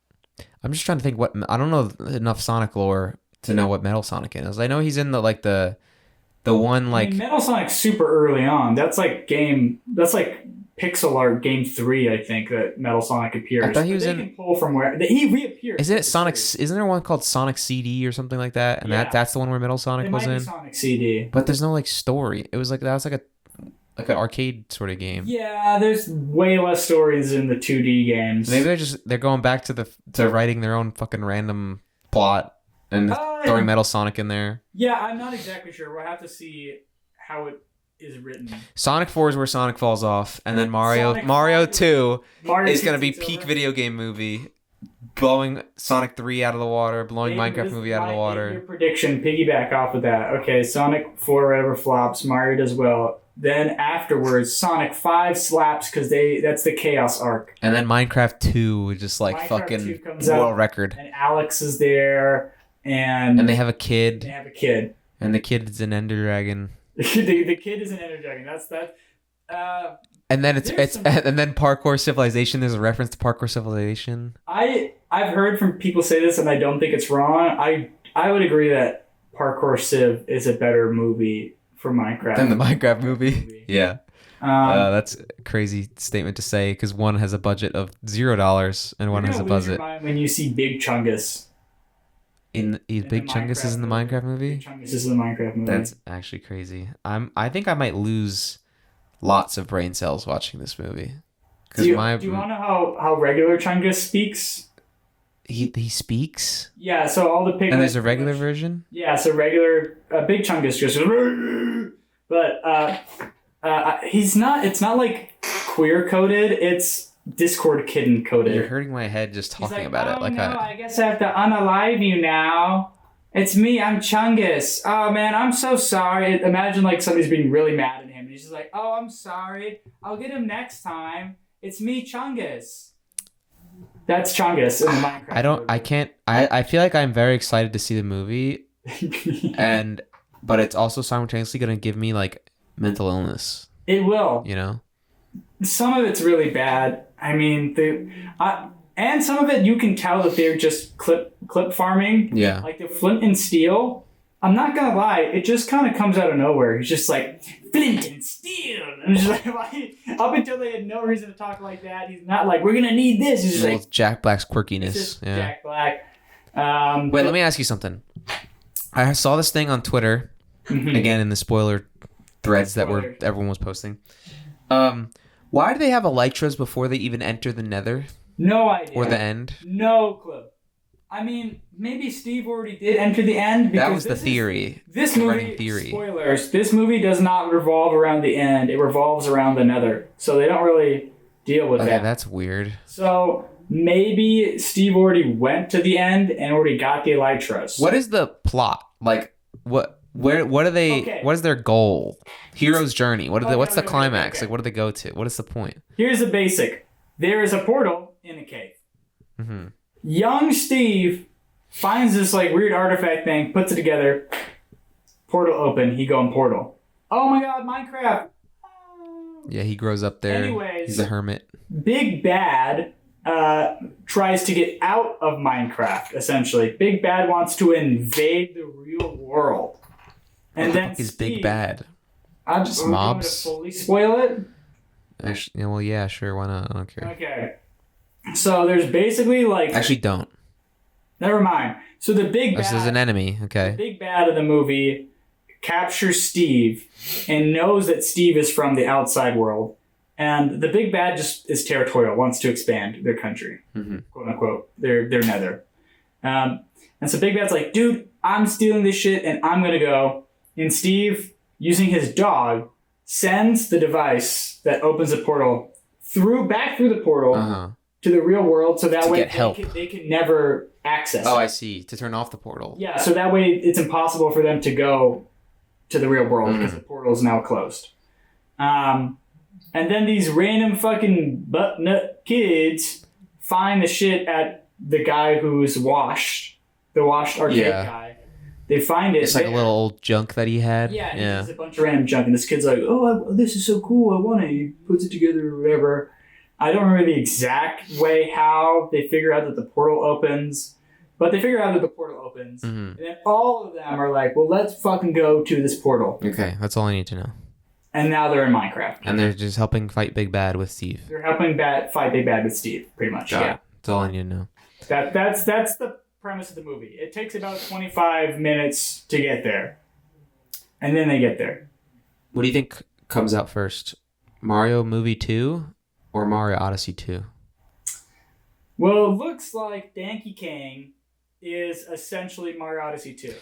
B: I'm just trying to think I don't know enough Sonic lore to know what Metal Sonic is. I know he's in the one like
C: Metal Sonic's super early on. That's like pixel art game 3, I think, that Metal Sonic appears.
B: I thought he was
C: can pull from where he reappears.
B: Isn't it Sonic? Isn't there one called Sonic CD or something like that? And that's the one where Metal Sonic was in.
C: Sonic CD.
B: But there's no like story. It was like an arcade sort of game.
C: Yeah, there's way less stories in the 2D games.
B: Maybe they're going back to writing their own fucking random plot and throwing Metal Sonic in there.
C: Yeah, I'm not exactly sure. We'll have to see how it is written.
B: Sonic 4 is where Sonic falls off, and then Mario 2 is going to be peak video game movie, blowing Sonic 3 out of the water, blowing Minecraft movie out of the water.
C: Your prediction, piggyback off of that. Okay, Sonic 4 whatever flops, Mario does well. Then afterwards, Sonic 5 slaps because that's the Chaos arc.
B: And then Minecraft 2 is just like
C: Minecraft
B: fucking
C: 2 comes
B: world
C: out,
B: record.
C: And Alex is there, and
B: they have a kid. And the kid is an Ender Dragon.
C: the kid is an Ender Dragon. That's that.
B: And then and then Parkour Civilization. There's a reference to Parkour Civilization.
C: I've heard from people say this, and I don't think it's wrong. I would agree that Parkour Civ is a better movie for Minecraft
B: than the Minecraft movie. Yeah. That's a crazy statement to say because one has a budget of $0 and one has a budget.
C: When you see Big Chungus.
B: Big Chungus is in the Minecraft movie?
C: Big Chungus is in the Minecraft movie.
B: That's actually crazy. I think I might lose lots of brain cells watching this movie.
C: Do you want to know how regular Chungus speaks?
B: He speaks?
C: Yeah, so all the pigments...
B: And there's a regular version?
C: Yeah, so regular... Big Chungus just goes... But he's not... It's not like queer-coded. It's Discord kitten-coded.
B: You're hurting my head just talking about it. Like
C: I guess I have to unalive you now. It's me, I'm Chungus. Oh, man, I'm so sorry. Imagine, like, somebody's being really mad at him. And he's just like, oh, I'm sorry. I'll get him next time. It's me, Chungus. That's Chungus in the Minecraft
B: I feel like I'm very excited to see the movie. But it's also simultaneously going to give me, like, mental illness.
C: It will.
B: You know?
C: Some of it's really bad. I mean, and some of it you can tell that they're just clip farming.
B: Yeah.
C: Like the Flint and Steel. I'm not gonna lie, it just kind of comes out of nowhere. He's just like Flint and Steel, and just like up until they had no reason to talk like that. He's not like we're gonna need this. He's just like
B: Jack Black's quirkiness.
C: It's just
B: yeah.
C: Jack Black.
B: Wait, let me ask you something. I saw this thing on Twitter again in the spoiler threads that everyone was posting. Why do they have elytras before they even enter the Nether?
C: No idea.
B: Or the end?
C: No clue. I mean, maybe Steve already did enter the end. Because
B: that was the theory.
C: This movie, spoilers, this movie does not revolve around the end. It revolves around the Nether. So they don't really deal with that.
B: Okay, that's weird.
C: So maybe Steve already went to the end and already got the elytras.
B: What is the plot? Like, what are they? Okay. What is their goal? Hero's journey. What's the climax? Okay. Like, what do they go to? What is the point?
C: Here's the basic. There is a portal in a cave.
B: Mm-hmm.
C: Young Steve finds this like weird artifact thing, puts it together. Portal open. He go in portal. Oh my god, Minecraft.
B: Yeah, he grows up there.
C: Anyways,
B: he's a hermit.
C: Big Bad tries to get out of Minecraft. Essentially, Big Bad wants to invade the real world. And then
B: is Big Bad?
C: I'm just mobs. To fully spoil it.
B: Actually, well, yeah, sure. Why not? I don't care.
C: Okay. So there's basically like.
B: Actually, don't.
C: Never mind. So the Big Bad.
B: This is an enemy. Okay.
C: The Big Bad of the movie captures Steve and knows that Steve is from the outside world, and the Big Bad just is territorial, wants to expand their country, quote unquote, their Nether. And so Big Bad's like, dude, I'm stealing this shit, and I'm gonna go. And Steve, using his dog, sends the device that opens the portal back through the portal to the real world, so that way they can never access it.
B: I see. To turn off the portal.
C: Yeah, so that way it's impossible for them to go to the real world because the portal is now closed. And then these random fucking butt nut kids find the shit at the guy who's the washed arcade guy. They find it.
B: It's like a little old junk that he had.
C: Yeah. It's a bunch of random junk. And this kid's like, oh, this is so cool. I want it. He puts it together or whatever. I don't remember the exact way how they figure out that the portal opens. But they figure out that the portal opens. And then all of them are like, well, let's fucking go to this portal.
B: Okay, that's all I need to know.
C: And now they're in Minecraft.
B: And they're just helping fight Big Bad with Steve.
C: They're helping fight Big Bad with Steve, pretty much.
B: Yeah. That's all I need to know.
C: That's the premise of the movie. It takes about 25 minutes to get there. And then they get there.
B: What do you think comes out first? Mario Movie 2 or Mario Odyssey 2?
C: Well, it looks like Donkey Kong is essentially Mario Odyssey 2.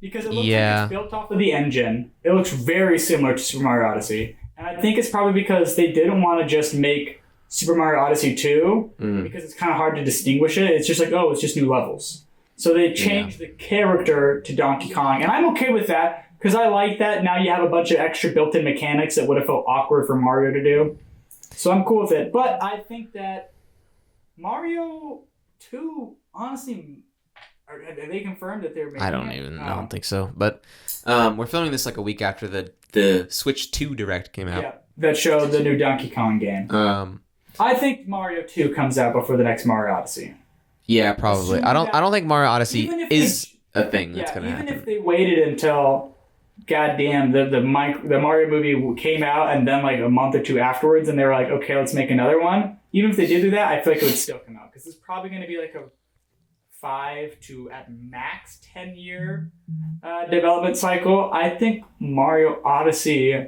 C: Because it looks like it's built off of the engine. It looks very similar to Super Mario Odyssey. And I think it's probably because they didn't want to just make Super Mario Odyssey 2 because it's kind of hard to distinguish it. It's just like, oh, it's just new levels. So they changed the character to Donkey Kong. And I'm okay with that because I like that. Now you have a bunch of extra built-in mechanics that would have felt awkward for Mario to do. So I'm cool with it. But I think that Mario 2, honestly, have they confirmed that they're making it?
B: I don't think so. But we're filming this like a week after the Switch 2 Direct came out.
C: Yeah, that showed the new Donkey Kong game. I think Mario 2 comes out before the next Mario Odyssey.
B: Yeah, probably. I don't think Mario Odyssey is a thing that's gonna happen.
C: Even if they waited until goddamn the Mario movie came out and then like a month or two afterwards and they were like, okay, let's make another one. Even if they did do that, I feel like it would still come out because it's probably going to be like a 5 to at max 10-year development cycle. I think Mario Odyssey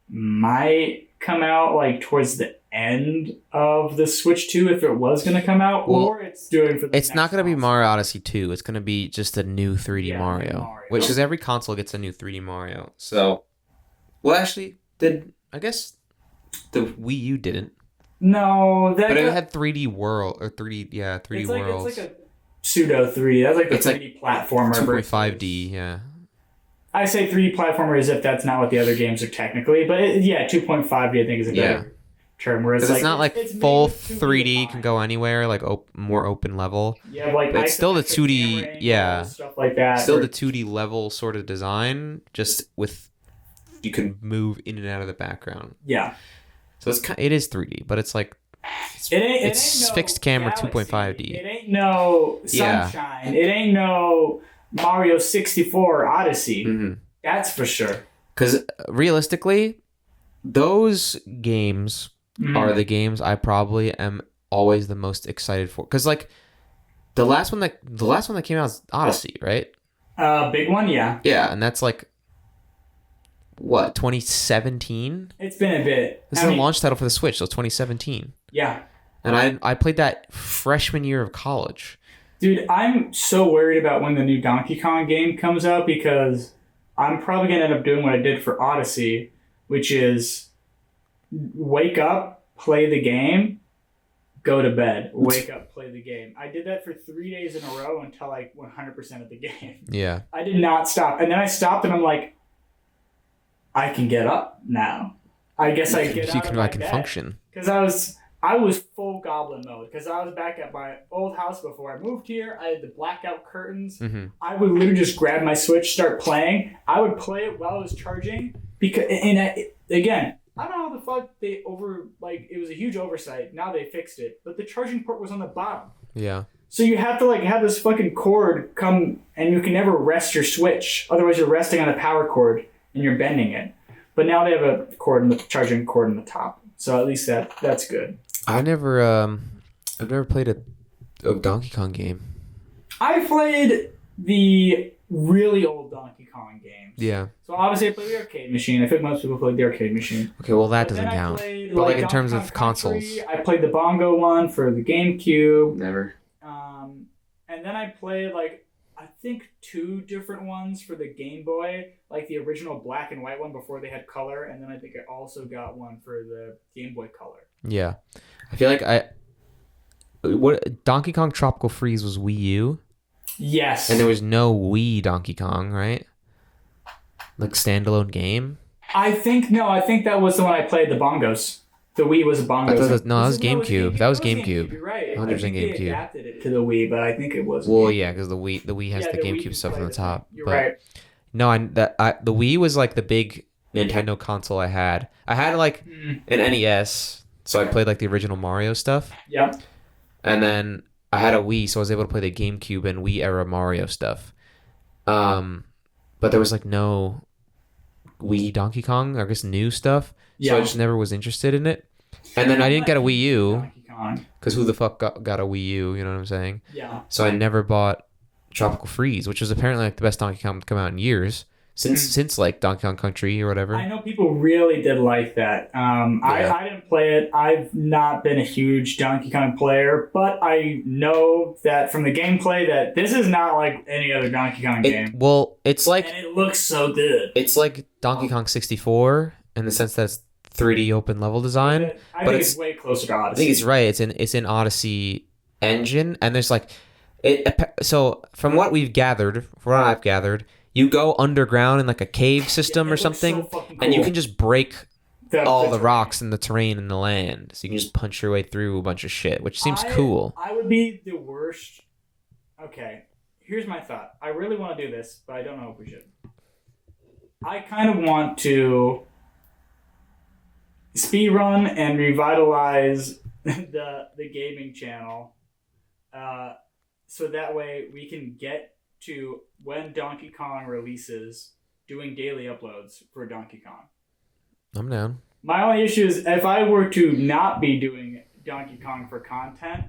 C: might come out like towards the end of the Switch 2 if it was going to come out, or it's doing for the
B: It's not going to be Mario Odyssey 2. It's going to be just a new 3D Mario, which is every console gets a new 3D Mario. So, well, actually, I guess the Wii U didn't.
C: No,
B: but it had 3D World or 3D Worlds.
C: It's like a pseudo 3D. That's like the 3D platformer.
B: 2.5D, yeah.
C: I say 3D platformer as if that's not what the other games are technically, but 2.5D I think is a better term. Whereas
B: it's not like full 3D can go anywhere, like more open level.
C: Yeah, like
B: but it's still the 2D,
C: stuff like that.
B: Still the 2D level sort of design, just with you can move in and out of the background.
C: Yeah.
B: So it is 3D, but it's like it's fixed camera 2.5D.
C: It ain't no Sunshine. It ain't no Mario 64 Odyssey. Mm-hmm. That's for sure.
B: Because realistically, those games are the games I probably am always the most excited for. Because like the last one that came out is Odyssey, right?
C: Big one, yeah.
B: Yeah, and that's like what, 2017?
C: It's been a bit.
B: This is a launch title for the Switch, so 2017.
C: Yeah.
B: And I played that freshman year of college.
C: Dude, I'm so worried about when the new Donkey Kong game comes out because I'm probably going to end up doing what I did for Odyssey, which is wake up, play the game, go to bed, wake up, play the game. I did that for 3 days in a row until like 100% of the game.
B: Yeah.
C: I did not stop. And then I stopped and I'm like, I can get up now. I guess I get out of my bed.
B: Function.
C: Because I was full goblin mode because I was back at my old house before I moved here. I had the blackout curtains. Mm-hmm. I would literally just grab my Switch, start playing. I would play it while I was charging because, again, I don't know how the fuck it was a huge oversight. Now they fixed it, but the charging port was on the bottom.
B: Yeah.
C: So you have to have this fucking cord come, and you can never rest your Switch. Otherwise, you're resting on a power cord and you're bending it. But now they have a charging cord on the top. So at least that's good.
B: I've never played a Donkey Kong game.
C: I played the really old Donkey Kong games.
B: Yeah.
C: So obviously I played the arcade machine. I think most people played the arcade machine.
B: Okay, well that doesn't count. But like in terms of consoles.
C: I played the bongo one for the GameCube.
B: Never.
C: And then I played I think 2 different ones for the Game Boy, like the original black and white one before they had color, and then I think I also got one for the Game Boy Color.
B: Yeah. I feel like Donkey Kong Tropical Freeze was Wii U.
C: Yes.
B: And there was no Wii Donkey Kong, right? Like standalone game?
C: I think that was the one I played, the bongos. The Wii was a bongo.
B: That was GameCube. That was GameCube.
C: You're right.
B: 100% GameCube.
C: They adapted it to the Wii, but I think it was.
B: Well, yeah, because the Wii has the GameCube stuff on the top.
C: You're right.
B: No, the Wii was like the big Nintendo console I had. I had like an NES, so I played like the original Mario stuff.
C: Yeah.
B: And then I had a Wii, so I was able to play the GameCube and Wii era Mario stuff. But there was like no Wii Donkey Kong, I guess new stuff. So I just never was interested in it. And then I didn't get a Wii U because who the fuck got a Wii U? You know what I'm saying?
C: Yeah.
B: So I never bought Tropical Freeze, which was apparently like the best Donkey Kong to come out in years. since like Donkey Kong Country or whatever.
C: I know people really did like that. I didn't play it. I've not been a huge Donkey Kong player, but I know that from the gameplay that this is not like any other Donkey Kong game.
B: Well, it's like,
C: and it looks so good.
B: It's like Donkey Kong 64 in the sense that it's 3D open level design.
C: I think it's way closer to Odyssey.
B: I think it's right. It's in Odyssey engine, and there's like so from what I've gathered, you go underground in like a cave system or something,
C: so cool.
B: and you can just break all the
C: terrain.
B: rocks and the terrain and the land. So you can just punch your way through a bunch of shit, which seems cool.
C: I would be the worst. Okay, here's my thought. I really want to do this, but I don't know if we should. I kind of want to speedrun and revitalize the gaming channel, so that way we can get to when Donkey Kong releases, doing daily uploads for Donkey Kong.
B: I'm down.
C: My only issue is if I were to not be doing Donkey Kong for content,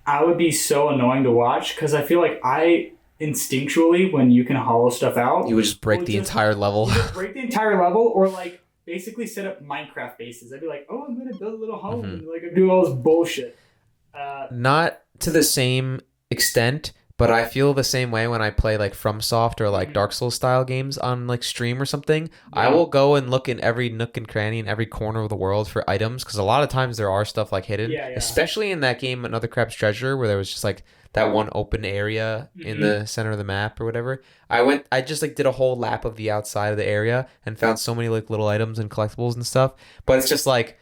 C: I would be so annoying to watch because I feel like I instinctually, when you can hollow stuff out,
B: You would just break the entire level.
C: either break the entire level or like basically set up Minecraft bases. I'd be like, oh, I'm gonna build a little home and like do all this bullshit.
B: Not to the same extent, but I feel the same way when I play like FromSoft or like Dark Souls style games on like stream or something. I will go and look in every nook and cranny in every corner of the world for items, because a lot of times there are stuff like hidden, especially in that game Another Crab's Treasure, where there was just like that one open area in the center of the map or whatever. I just like did a whole lap of the outside of the area and found so many like little items and collectibles and stuff, but it's just like,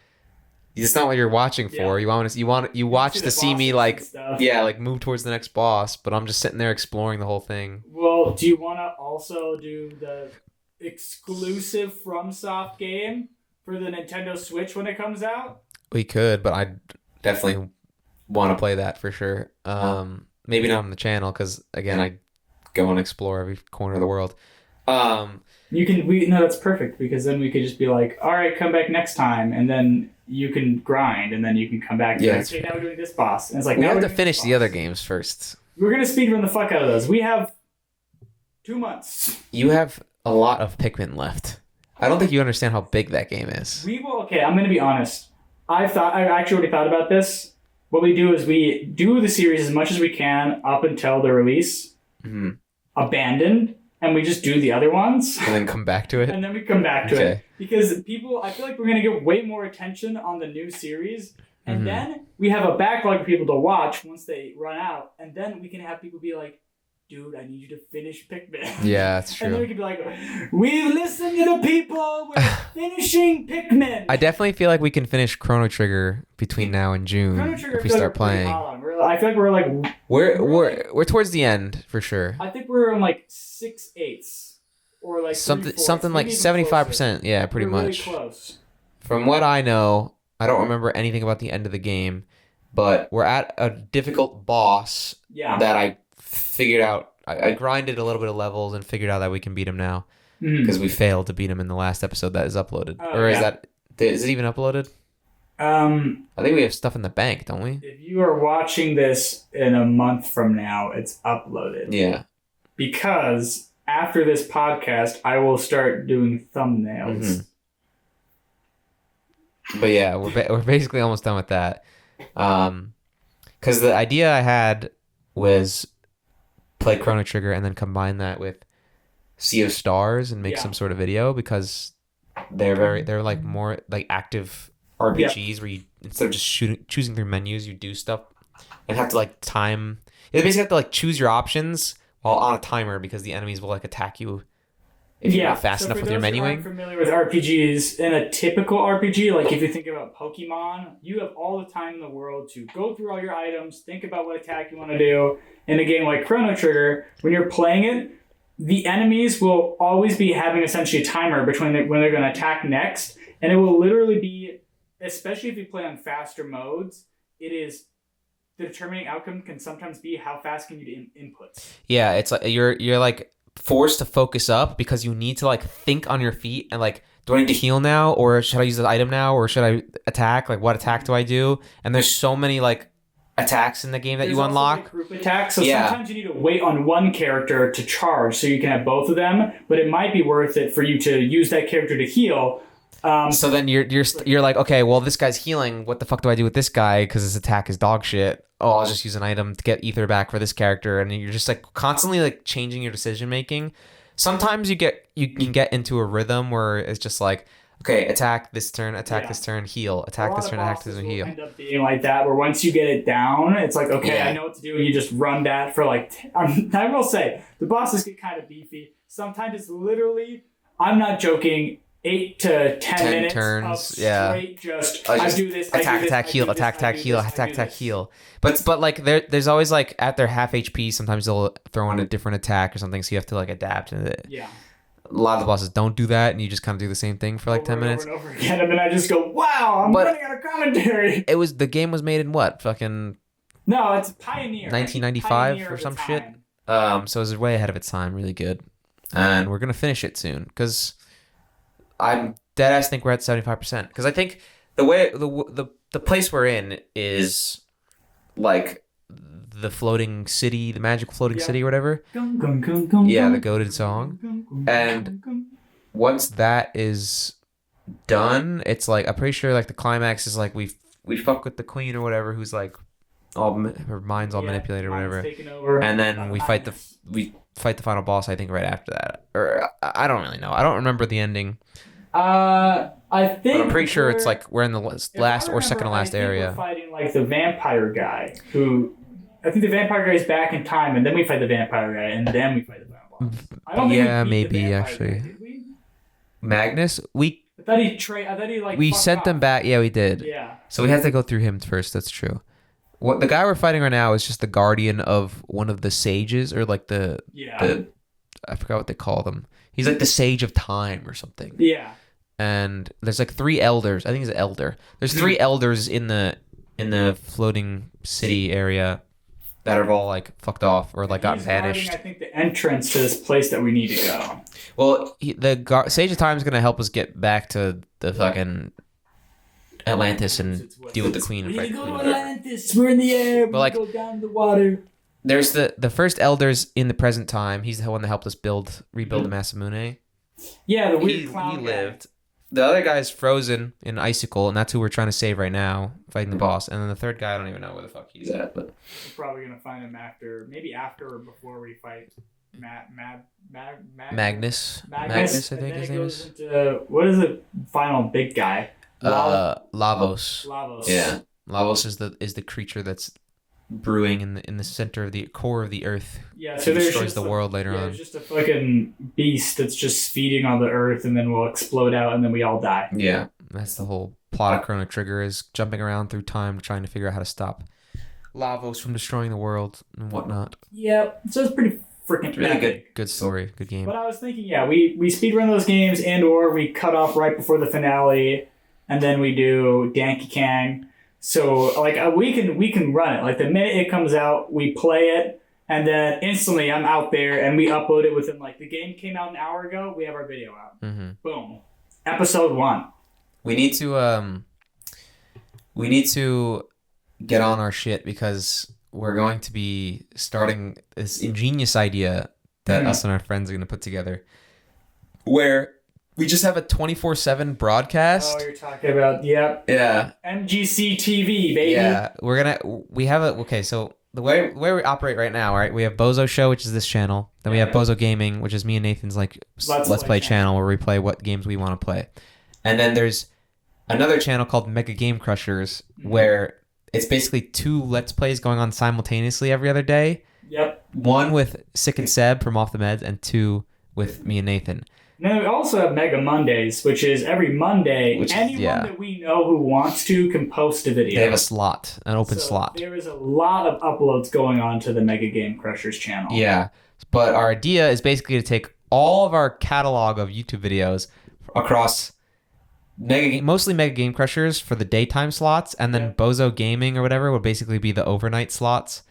B: it's not what you're watching for. You watch to see me like like move towards the next boss, but I'm just sitting there exploring the whole thing.
C: Well, do you want to also do the exclusive FromSoft game for the Nintendo Switch when it comes out?
B: We could, but I definitely want to play that for sure. Maybe not on the channel, because again, I go and explore every corner of the world.
C: That's perfect, because then we could just be like, all right, come back next time, and then you can grind, and then you can come back to okay, now we're doing this boss. And it's like,
B: we have to finish the other games first.
C: We're going to speedrun the fuck out of those. We have 2 months.
B: You have a lot of Pikmin left. I don't think you understand how big that game is.
C: We will, okay, I'm going to be honest. I actually already thought about this. What we do is we do the series as much as we can up until the release, abandoned, and we just do the other ones.
B: And then come back to it?
C: And then we come back to it. Because I feel like we're going to get way more attention on the new series. And then we have a backlog of people to watch once they run out. And then we can have people be like, dude, I need you to finish Pikmin.
B: Yeah, that's true.
C: And then we can be like, we've listened to the people. We're finishing Pikmin.
B: I definitely feel like we can finish Chrono Trigger between now and June if we start playing.
C: I feel like we're like...
B: We're towards the end, for sure.
C: I think we're on like 6/8 or like
B: something like 75%. Yeah, pretty much.
C: Really close.
B: From what I know, I don't remember anything about the end of the game, but we're at a difficult boss that I figured out. I grinded a little bit of levels and figured out that we can beat him now, because we failed to beat him in the last episode that is uploaded. Is it even uploaded? I think we have stuff in the bank, don't we?
C: If you are watching this in a month from now, it's uploaded.
B: Yeah.
C: Because after this podcast, I will start doing thumbnails.
B: But yeah, we're basically almost done with that. Because the idea I had was play Chrono Trigger and then combine that with Sea of Stars and make some sort of video, because they're like more like active RPGs where you, instead of just choosing through menus, you do stuff and have to like time. You basically have to like choose your options while on a timer, because the enemies will like attack you if you're not fast enough with your menuing.
C: For those who aren't familiar with RPGs, in a typical RPG, like if you think about Pokemon, you have all the time in the world to go through all your items, think about what attack you want to do. In a game like Chrono Trigger, when you're playing it, the enemies will always be having essentially a timer between when they're going to attack next, and it will literally be, especially if you play on faster modes, it is the determining outcome can sometimes be how fast can you do inputs.
B: Yeah, it's like you're like forced to focus up, because you need to like think on your feet and like, do I need to heal now, or should I use the item now, or should I attack? Like, what attack do I do? And there's so many like attacks in the game that
C: There's
B: you
C: also,
B: unlock.
C: like, group attacks, so
B: Yeah.
C: sometimes you need to wait on one character to charge so you can have both of them, but it might be worth it for you to use that character to heal.
B: So then you're like, okay, well, this guy's healing. What the fuck do I do with this guy? Because his attack is dog shit. Oh, I'll just use an item to get ether back for this character, and you're just like constantly like changing your decision making. Sometimes you can get into a rhythm where it's just like, okay, attack this turn, attack this turn, heal, attack this turn, attack this turn, heal.
C: End up being like that, where once you get it down, it's like, okay,
B: Yeah.
C: I know what to do, and you just run that for like. I will say the bosses get kind of beefy. Sometimes it's literally, I'm not joking, 8 to 10 minutes
B: turns,
C: of straight
B: yeah.
C: just I do this, I
B: attack,
C: do this,
B: attack,
C: I
B: heal,
C: do this,
B: attack,
C: I
B: attack,
C: do
B: heal,
C: this, I
B: attack,
C: do
B: attack,
C: this.
B: heal. But like there's always like at their half HP, sometimes they'll throw in a different attack or something, so you have to like adapt. And
C: Yeah.
B: a lot of the bosses don't do that, and you just kind of do the same thing for like 10 minutes.
C: Over and over again, and then I just go, wow, I'm running out of commentary.
B: The game was made in what? Fucking
C: No, it's Pioneer.
B: 1995
C: Pioneer
B: or
C: of
B: some
C: the
B: shit.
C: time.
B: So it was way ahead of its time, really good. And we're gonna finish it soon because I'm dead ass think we're at 75%. Because I think the way the place we're in is like the floating city, the magical floating city or whatever.
C: Gung, gung, gung, gung,
B: Yeah, the
C: gung,
B: goated
C: gung,
B: song.
C: gung, gung,
B: And
C: gung, gung.
B: once that is done, it's like I'm pretty sure like the climax is like we fuck with the queen or whatever, who's like her mind's all
C: Yeah,
B: manipulated or
C: mine's
B: whatever,
C: taken over.
B: and then we fight the final boss. I think right after that, or I don't really know. I don't remember the ending,
C: I think.
B: but I'm pretty sure it's
C: we're-
B: like we're in the
C: if
B: last
C: I
B: or second to
C: remember,
B: last
C: I think
B: area.
C: We're fighting like the vampire guy who. I think the vampire guy is back in time, and then we fight the vampire guy, and then we fight the final boss. I don't think
B: Yeah,
C: we beat the
B: maybe,
C: vampire
B: actually.
C: guy, did we?
B: Magnus,
C: I thought he like.
B: we
C: fucked
B: sent them
C: off.
B: back. Yeah, we did.
C: Yeah.
B: So we have to go through him first. That's true. What the guy we're fighting right now is just the guardian of one of the sages, or like the I forgot what they call them. He's like the sage of time or something.
C: Yeah.
B: And there's like 3 elders. I think he's an elder. There's 3 elders in the floating city area that are all like fucked off or like got
C: He's guarding,
B: vanished.
C: I think the entrance to this place that we need to go.
B: Well, the sage of time is gonna help us get back to the fucking Atlantis and deal with the queen.
C: We
B: And
C: need to
B: fight
C: go
B: the
C: to
B: queen.
C: Atlantis. We're in the air.
B: But, like,
C: We go down the water.
B: There's the first elders in the present time. He's the one that helped us rebuild the Masamune.
C: Yeah, the weird
B: He
C: clown guy.
B: lived. The other guy's frozen in Icicle, and that's who we're trying to save right now, fighting the boss. And then the third guy, I don't even know where the fuck he's at. But
C: We're probably gonna find him maybe after or before we fight
B: Magnus,
C: Magnus,
B: I
C: and
B: think
C: then
B: his
C: it
B: name
C: goes
B: is.
C: into, what is the final big guy?
B: Lavos.
C: Lavos.
B: Yeah, Lavos is the creature that's brewing in the center of the core of the earth.
C: Yeah,
B: He
C: so there's
B: destroys
C: just
B: the world later on.
C: There's just a fucking beast that's just feeding on the earth, and then we'll explode out, and then we all die.
B: Yeah, that's the whole plot of Chrono Trigger, is jumping around through time trying to figure out how to stop Lavos from destroying the world and whatnot.
C: Yep. So it's pretty freaking
B: Really
C: epic.
B: good story, good game.
C: But I was thinking, yeah, we speedrun those games, and or we cut off right before the finale, and then we do Danky Kang. So like we can run it. Like the minute it comes out, we play it, and then instantly I'm out there, and we upload it within like the game came out an hour ago. We have our video out.
B: Mm-hmm.
C: Boom. Episode 1.
B: We need to get on our shit because we're going to be starting this ingenious idea that us and our friends are going to put together, where we just have a 24/7 broadcast.
C: Oh, you're talking about
B: Yeah.
C: MGC TV, baby.
B: Yeah, so the way we operate right now, right? We have Bozo Show, which is this channel. Then we have Bozo Gaming, which is me and Nathan's like Let's Play channel where we play what games we want to play. And then there's another channel called Mega Game Crushers, where it's basically 2 Let's Plays going on simultaneously every other day.
C: Yep.
B: 1 with Sick and Seb from Off the Meds, and 2 with me and Nathan.
C: And then we also have Mega Mondays, which is every Monday, anyone that we know who wants to can post a video.
B: They have a slot, an open
C: So
B: slot.
C: There is a lot of uploads going on to the Mega Game Crushers channel.
B: Yeah, but our idea is basically to take all of our catalog of YouTube videos across mostly Mega Game Crushers for the daytime slots, and then Bozo Gaming or whatever would basically be the overnight slots.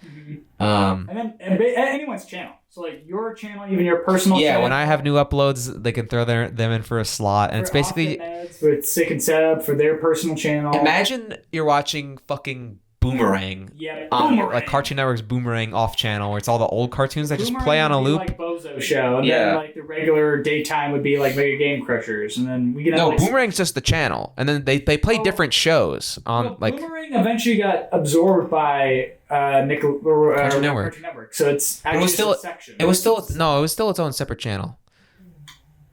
C: And then anyone's channel. So like your channel, even your personal channel.
B: Yeah, when I have new uploads, they can throw them in for a slot, and it's basically
C: with Sick and Seb for their personal channel.
B: imagine you're watching fucking Boomerang.
C: Yeah,
B: on,
C: Boomerang.
B: like Cartoon Network's Boomerang off channel, where it's all the old cartoons that just
C: Boomerang
B: play on a
C: would be
B: loop.
C: like Bozo show, and
B: Yeah.
C: then like the regular daytime would be like Mega Game Crushers, and then we could have
B: No,
C: like,
B: Boomerang's just the channel, and then they play different shows on
C: well,
B: like.
C: Boomerang eventually got absorbed by Cartoon Network, so it's actually
B: It was still
C: a section.
B: It was still its own separate channel.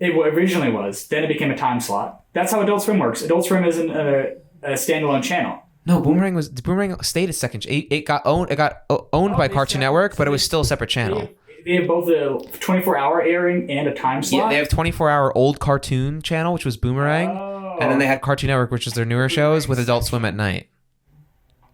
C: It originally was. Then it became a time slot. That's how Adult Swim works. Adult Swim isn't a standalone channel.
B: No, Boomerang stayed a second. It got owned by Cartoon Network, but it was still a separate channel.
C: They have both a 24-hour airing and a time slot.
B: Yeah, they have 24-hour old cartoon channel, which was Boomerang, and then they had Cartoon Network, which is their newer shows, with Adult Swim at night.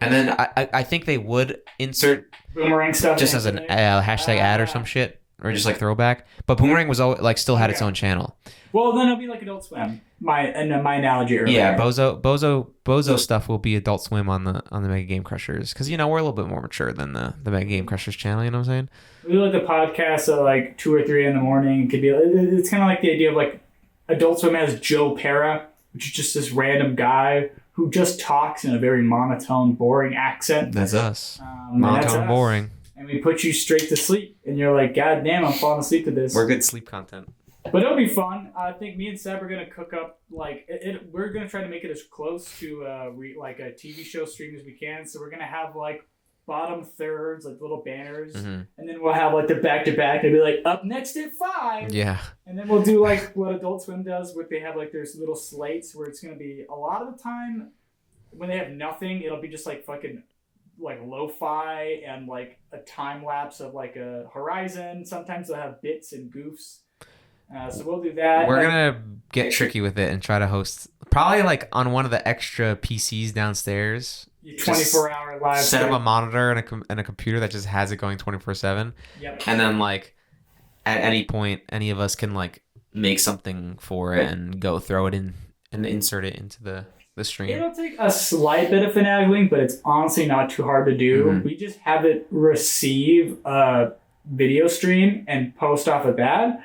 B: And then I think they would insert
C: Boomerang stuff
B: just as an hashtag ad or some shit, or just like throwback. But Boomerang was still had its own channel.
C: Well, then it'll be like Adult Swim. My analogy earlier.
B: Yeah, Bozo stuff will be Adult Swim on the Mega Game Crushers, because we're a little bit more mature than the Mega Game Crushers channel. You know what I'm saying?
C: We do like the podcast at like 2 or 3 in the morning. It could be. It's kind of like the idea of like Adult Swim has Joe Pera, which is just this random guy who just talks in a very monotone, boring accent.
B: That's us.
C: Monotone,
B: boring.
C: And we put you straight to sleep, and you're like, God damn, I'm falling asleep to this.
B: We're good sleep content.
C: But it'll be fun. I think me and Seb are gonna cook up we're gonna try to make it as close to like a TV show stream as we can. So we're gonna have like bottom thirds, like little banners, and then we'll have like the back to back. It'll be like up next at 5.
B: Yeah.
C: And then we'll do like what Adult Swim does, where they have like there's little slates where it's gonna be a lot of the time when they have nothing, it'll be just like fucking like lo-fi and like a time lapse of like a horizon. Sometimes they'll have bits and goofs. So we'll do that.
B: We're gonna get tricky with it and try to host probably like on one of the extra PCs downstairs.
C: 24-hour live.
B: Set up a monitor and a computer that just has it going 24/7.
C: Yep.
B: And then like at any point, any of us can like make something for it and go throw it in and insert it into the stream.
C: It'll take a slight bit of finagling, but it's honestly not too hard to do.
B: Mm-hmm.
C: We just have it receive a video stream and post off of that.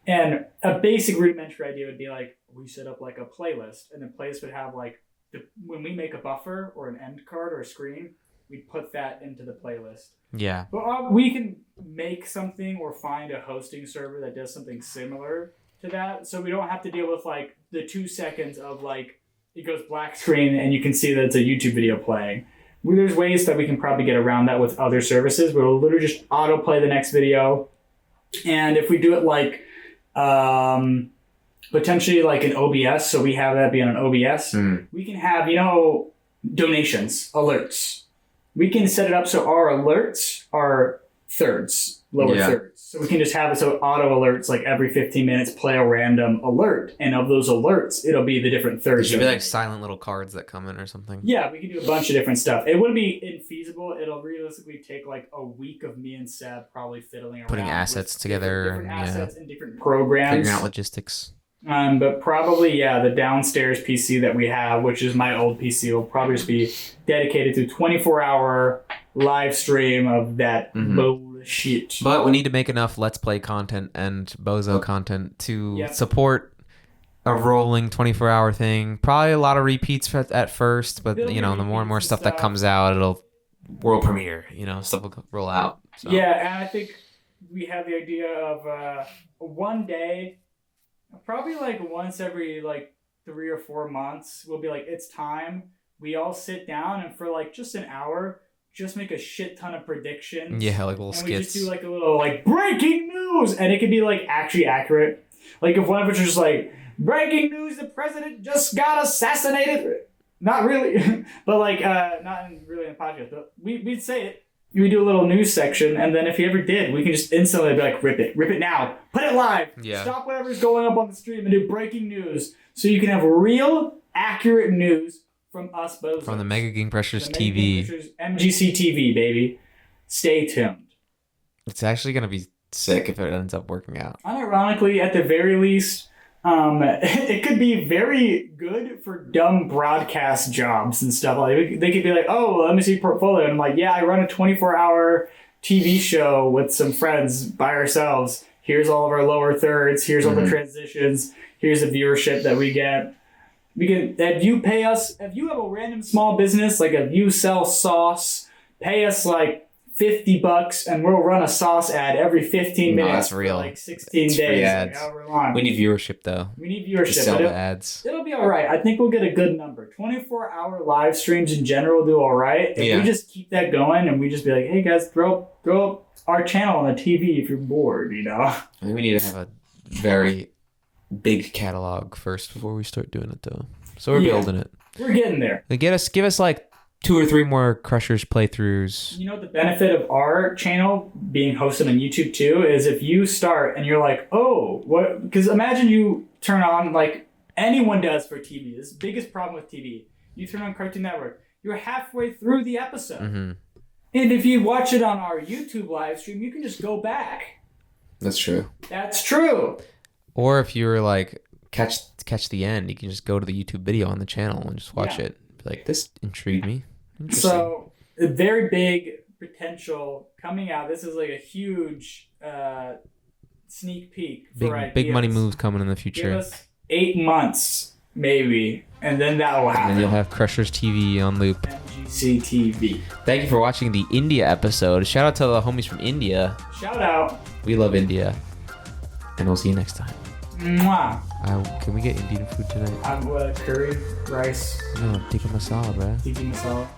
C: And a basic rudimentary idea would be like, we set up like a playlist, and the playlist would have like, when we make a buffer or an end card or a screen, we put that into the playlist.
B: Yeah.
C: But we can make something or find a hosting server that does something similar to that, so we don't have to deal with like the 2 seconds of like, it goes black screen and you can see that it's a YouTube video playing. There's ways that we can probably get around that with other services, where we'll literally just autoplay the next video. And if we do it like, potentially like an OBS, so we have that be on an OBS, we can have, donations, alerts. We can set it up so our alerts are thirds, lower thirds. So we can just have it so auto alerts, like every 15 minutes, play a random alert. And of those alerts, it'll be the different thirds.
B: It should be like silent little cards that come in or something.
C: Yeah, we can do a bunch of different stuff. It wouldn't be infeasible. It'll realistically take like a week of me and Seb probably fiddling around.
B: Putting assets together.
C: Different assets and different programs.
B: Figuring out logistics.
C: But probably, the downstairs PC that we have, which is my old PC, will probably just be dedicated to 24-hour live stream of that bullshit.
B: But we need to make enough Let's Play content and Bozo content to support a rolling 24-hour thing. Probably a lot of repeats at first, but the more and more stuff that comes out, it'll world premiere. Stuff will roll out. So.
C: Yeah, and I think we have the idea of one day, probably like once every like 3 or 4 months, we'll be like, it's time. We all sit down and for like just an hour, just make a shit ton of predictions.
B: Yeah, like little skits.
C: We just do like a little like breaking news, and it could be like actually accurate. Like if one of us was just like, breaking news, the president just got assassinated. Not really, but like not really in the podcast, but we'd say it. We do a little news section, and then if he ever did, we can just instantly be like, rip it now, put it live, stop whatever's going up on the stream and do breaking news, so you can have real, accurate news from us both.
B: From the Mega Game Crushers TV.
C: MGC TV, baby. Stay tuned.
B: It's actually going to be sick if it ends up working out.
C: Unironically, at the very least, it could be very good for dumb broadcast jobs and stuff. Like they could be like, oh, let me see your portfolio. And I'm like, yeah, I run a 24-hour TV show with some friends by ourselves. Here's all of our lower thirds. Here's all the transitions. Here's the viewership that we get. We can, if you pay us, if you have a random small business, like if you sell sauce, pay us like $50 and we'll run a sauce ad every 15 minutes
B: that's real.
C: for like 16
B: It's free
C: days.
B: ads.
C: Like however long.
B: We need viewership though.
C: We need
B: To
C: viewership.
B: sell
C: but
B: the ads.
C: It'll be all right. I think we'll get a good number. 24-hour live streams in general do all right. If
B: Yeah.
C: we just keep that going and we just be like, hey guys, throw up our channel on the TV if you're bored, you know?
B: I think we need to have a very big catalog first before we start doing it though. So we're building it.
C: We're getting there.
B: Like, give us like 2 or 3 more Crushers playthroughs.
C: You know what the benefit of our channel being hosted on YouTube too is if you start and you're like, oh, what? Because imagine you turn on, like anyone does for TV. This is the biggest problem with TV. You turn on Cartoon Network. You're halfway through the episode.
B: Mm-hmm.
C: And if you watch it on our YouTube live stream, you can just go back.
B: That's true.
C: That's true.
B: Or if you're like catch the end, you can just go to the YouTube video on the channel and just watch it. Be like, this intrigued me. Interesting.
C: So, a very big potential coming out. This is like a huge sneak peek for ideas.
B: Big money moves coming in the future.
C: Give us 8 months, maybe, and then that will happen.
B: And then you'll have Crushers TV on loop.
C: MGC TV.
B: Thank you for watching the India episode. Shout out to the homies from India.
C: Shout out.
B: We love India. And we'll see you next time.
C: Mwah.
B: Can we get Indian food tonight?
C: I'm curry, rice,
B: No, tikka masala, bruh.
C: tikka masala.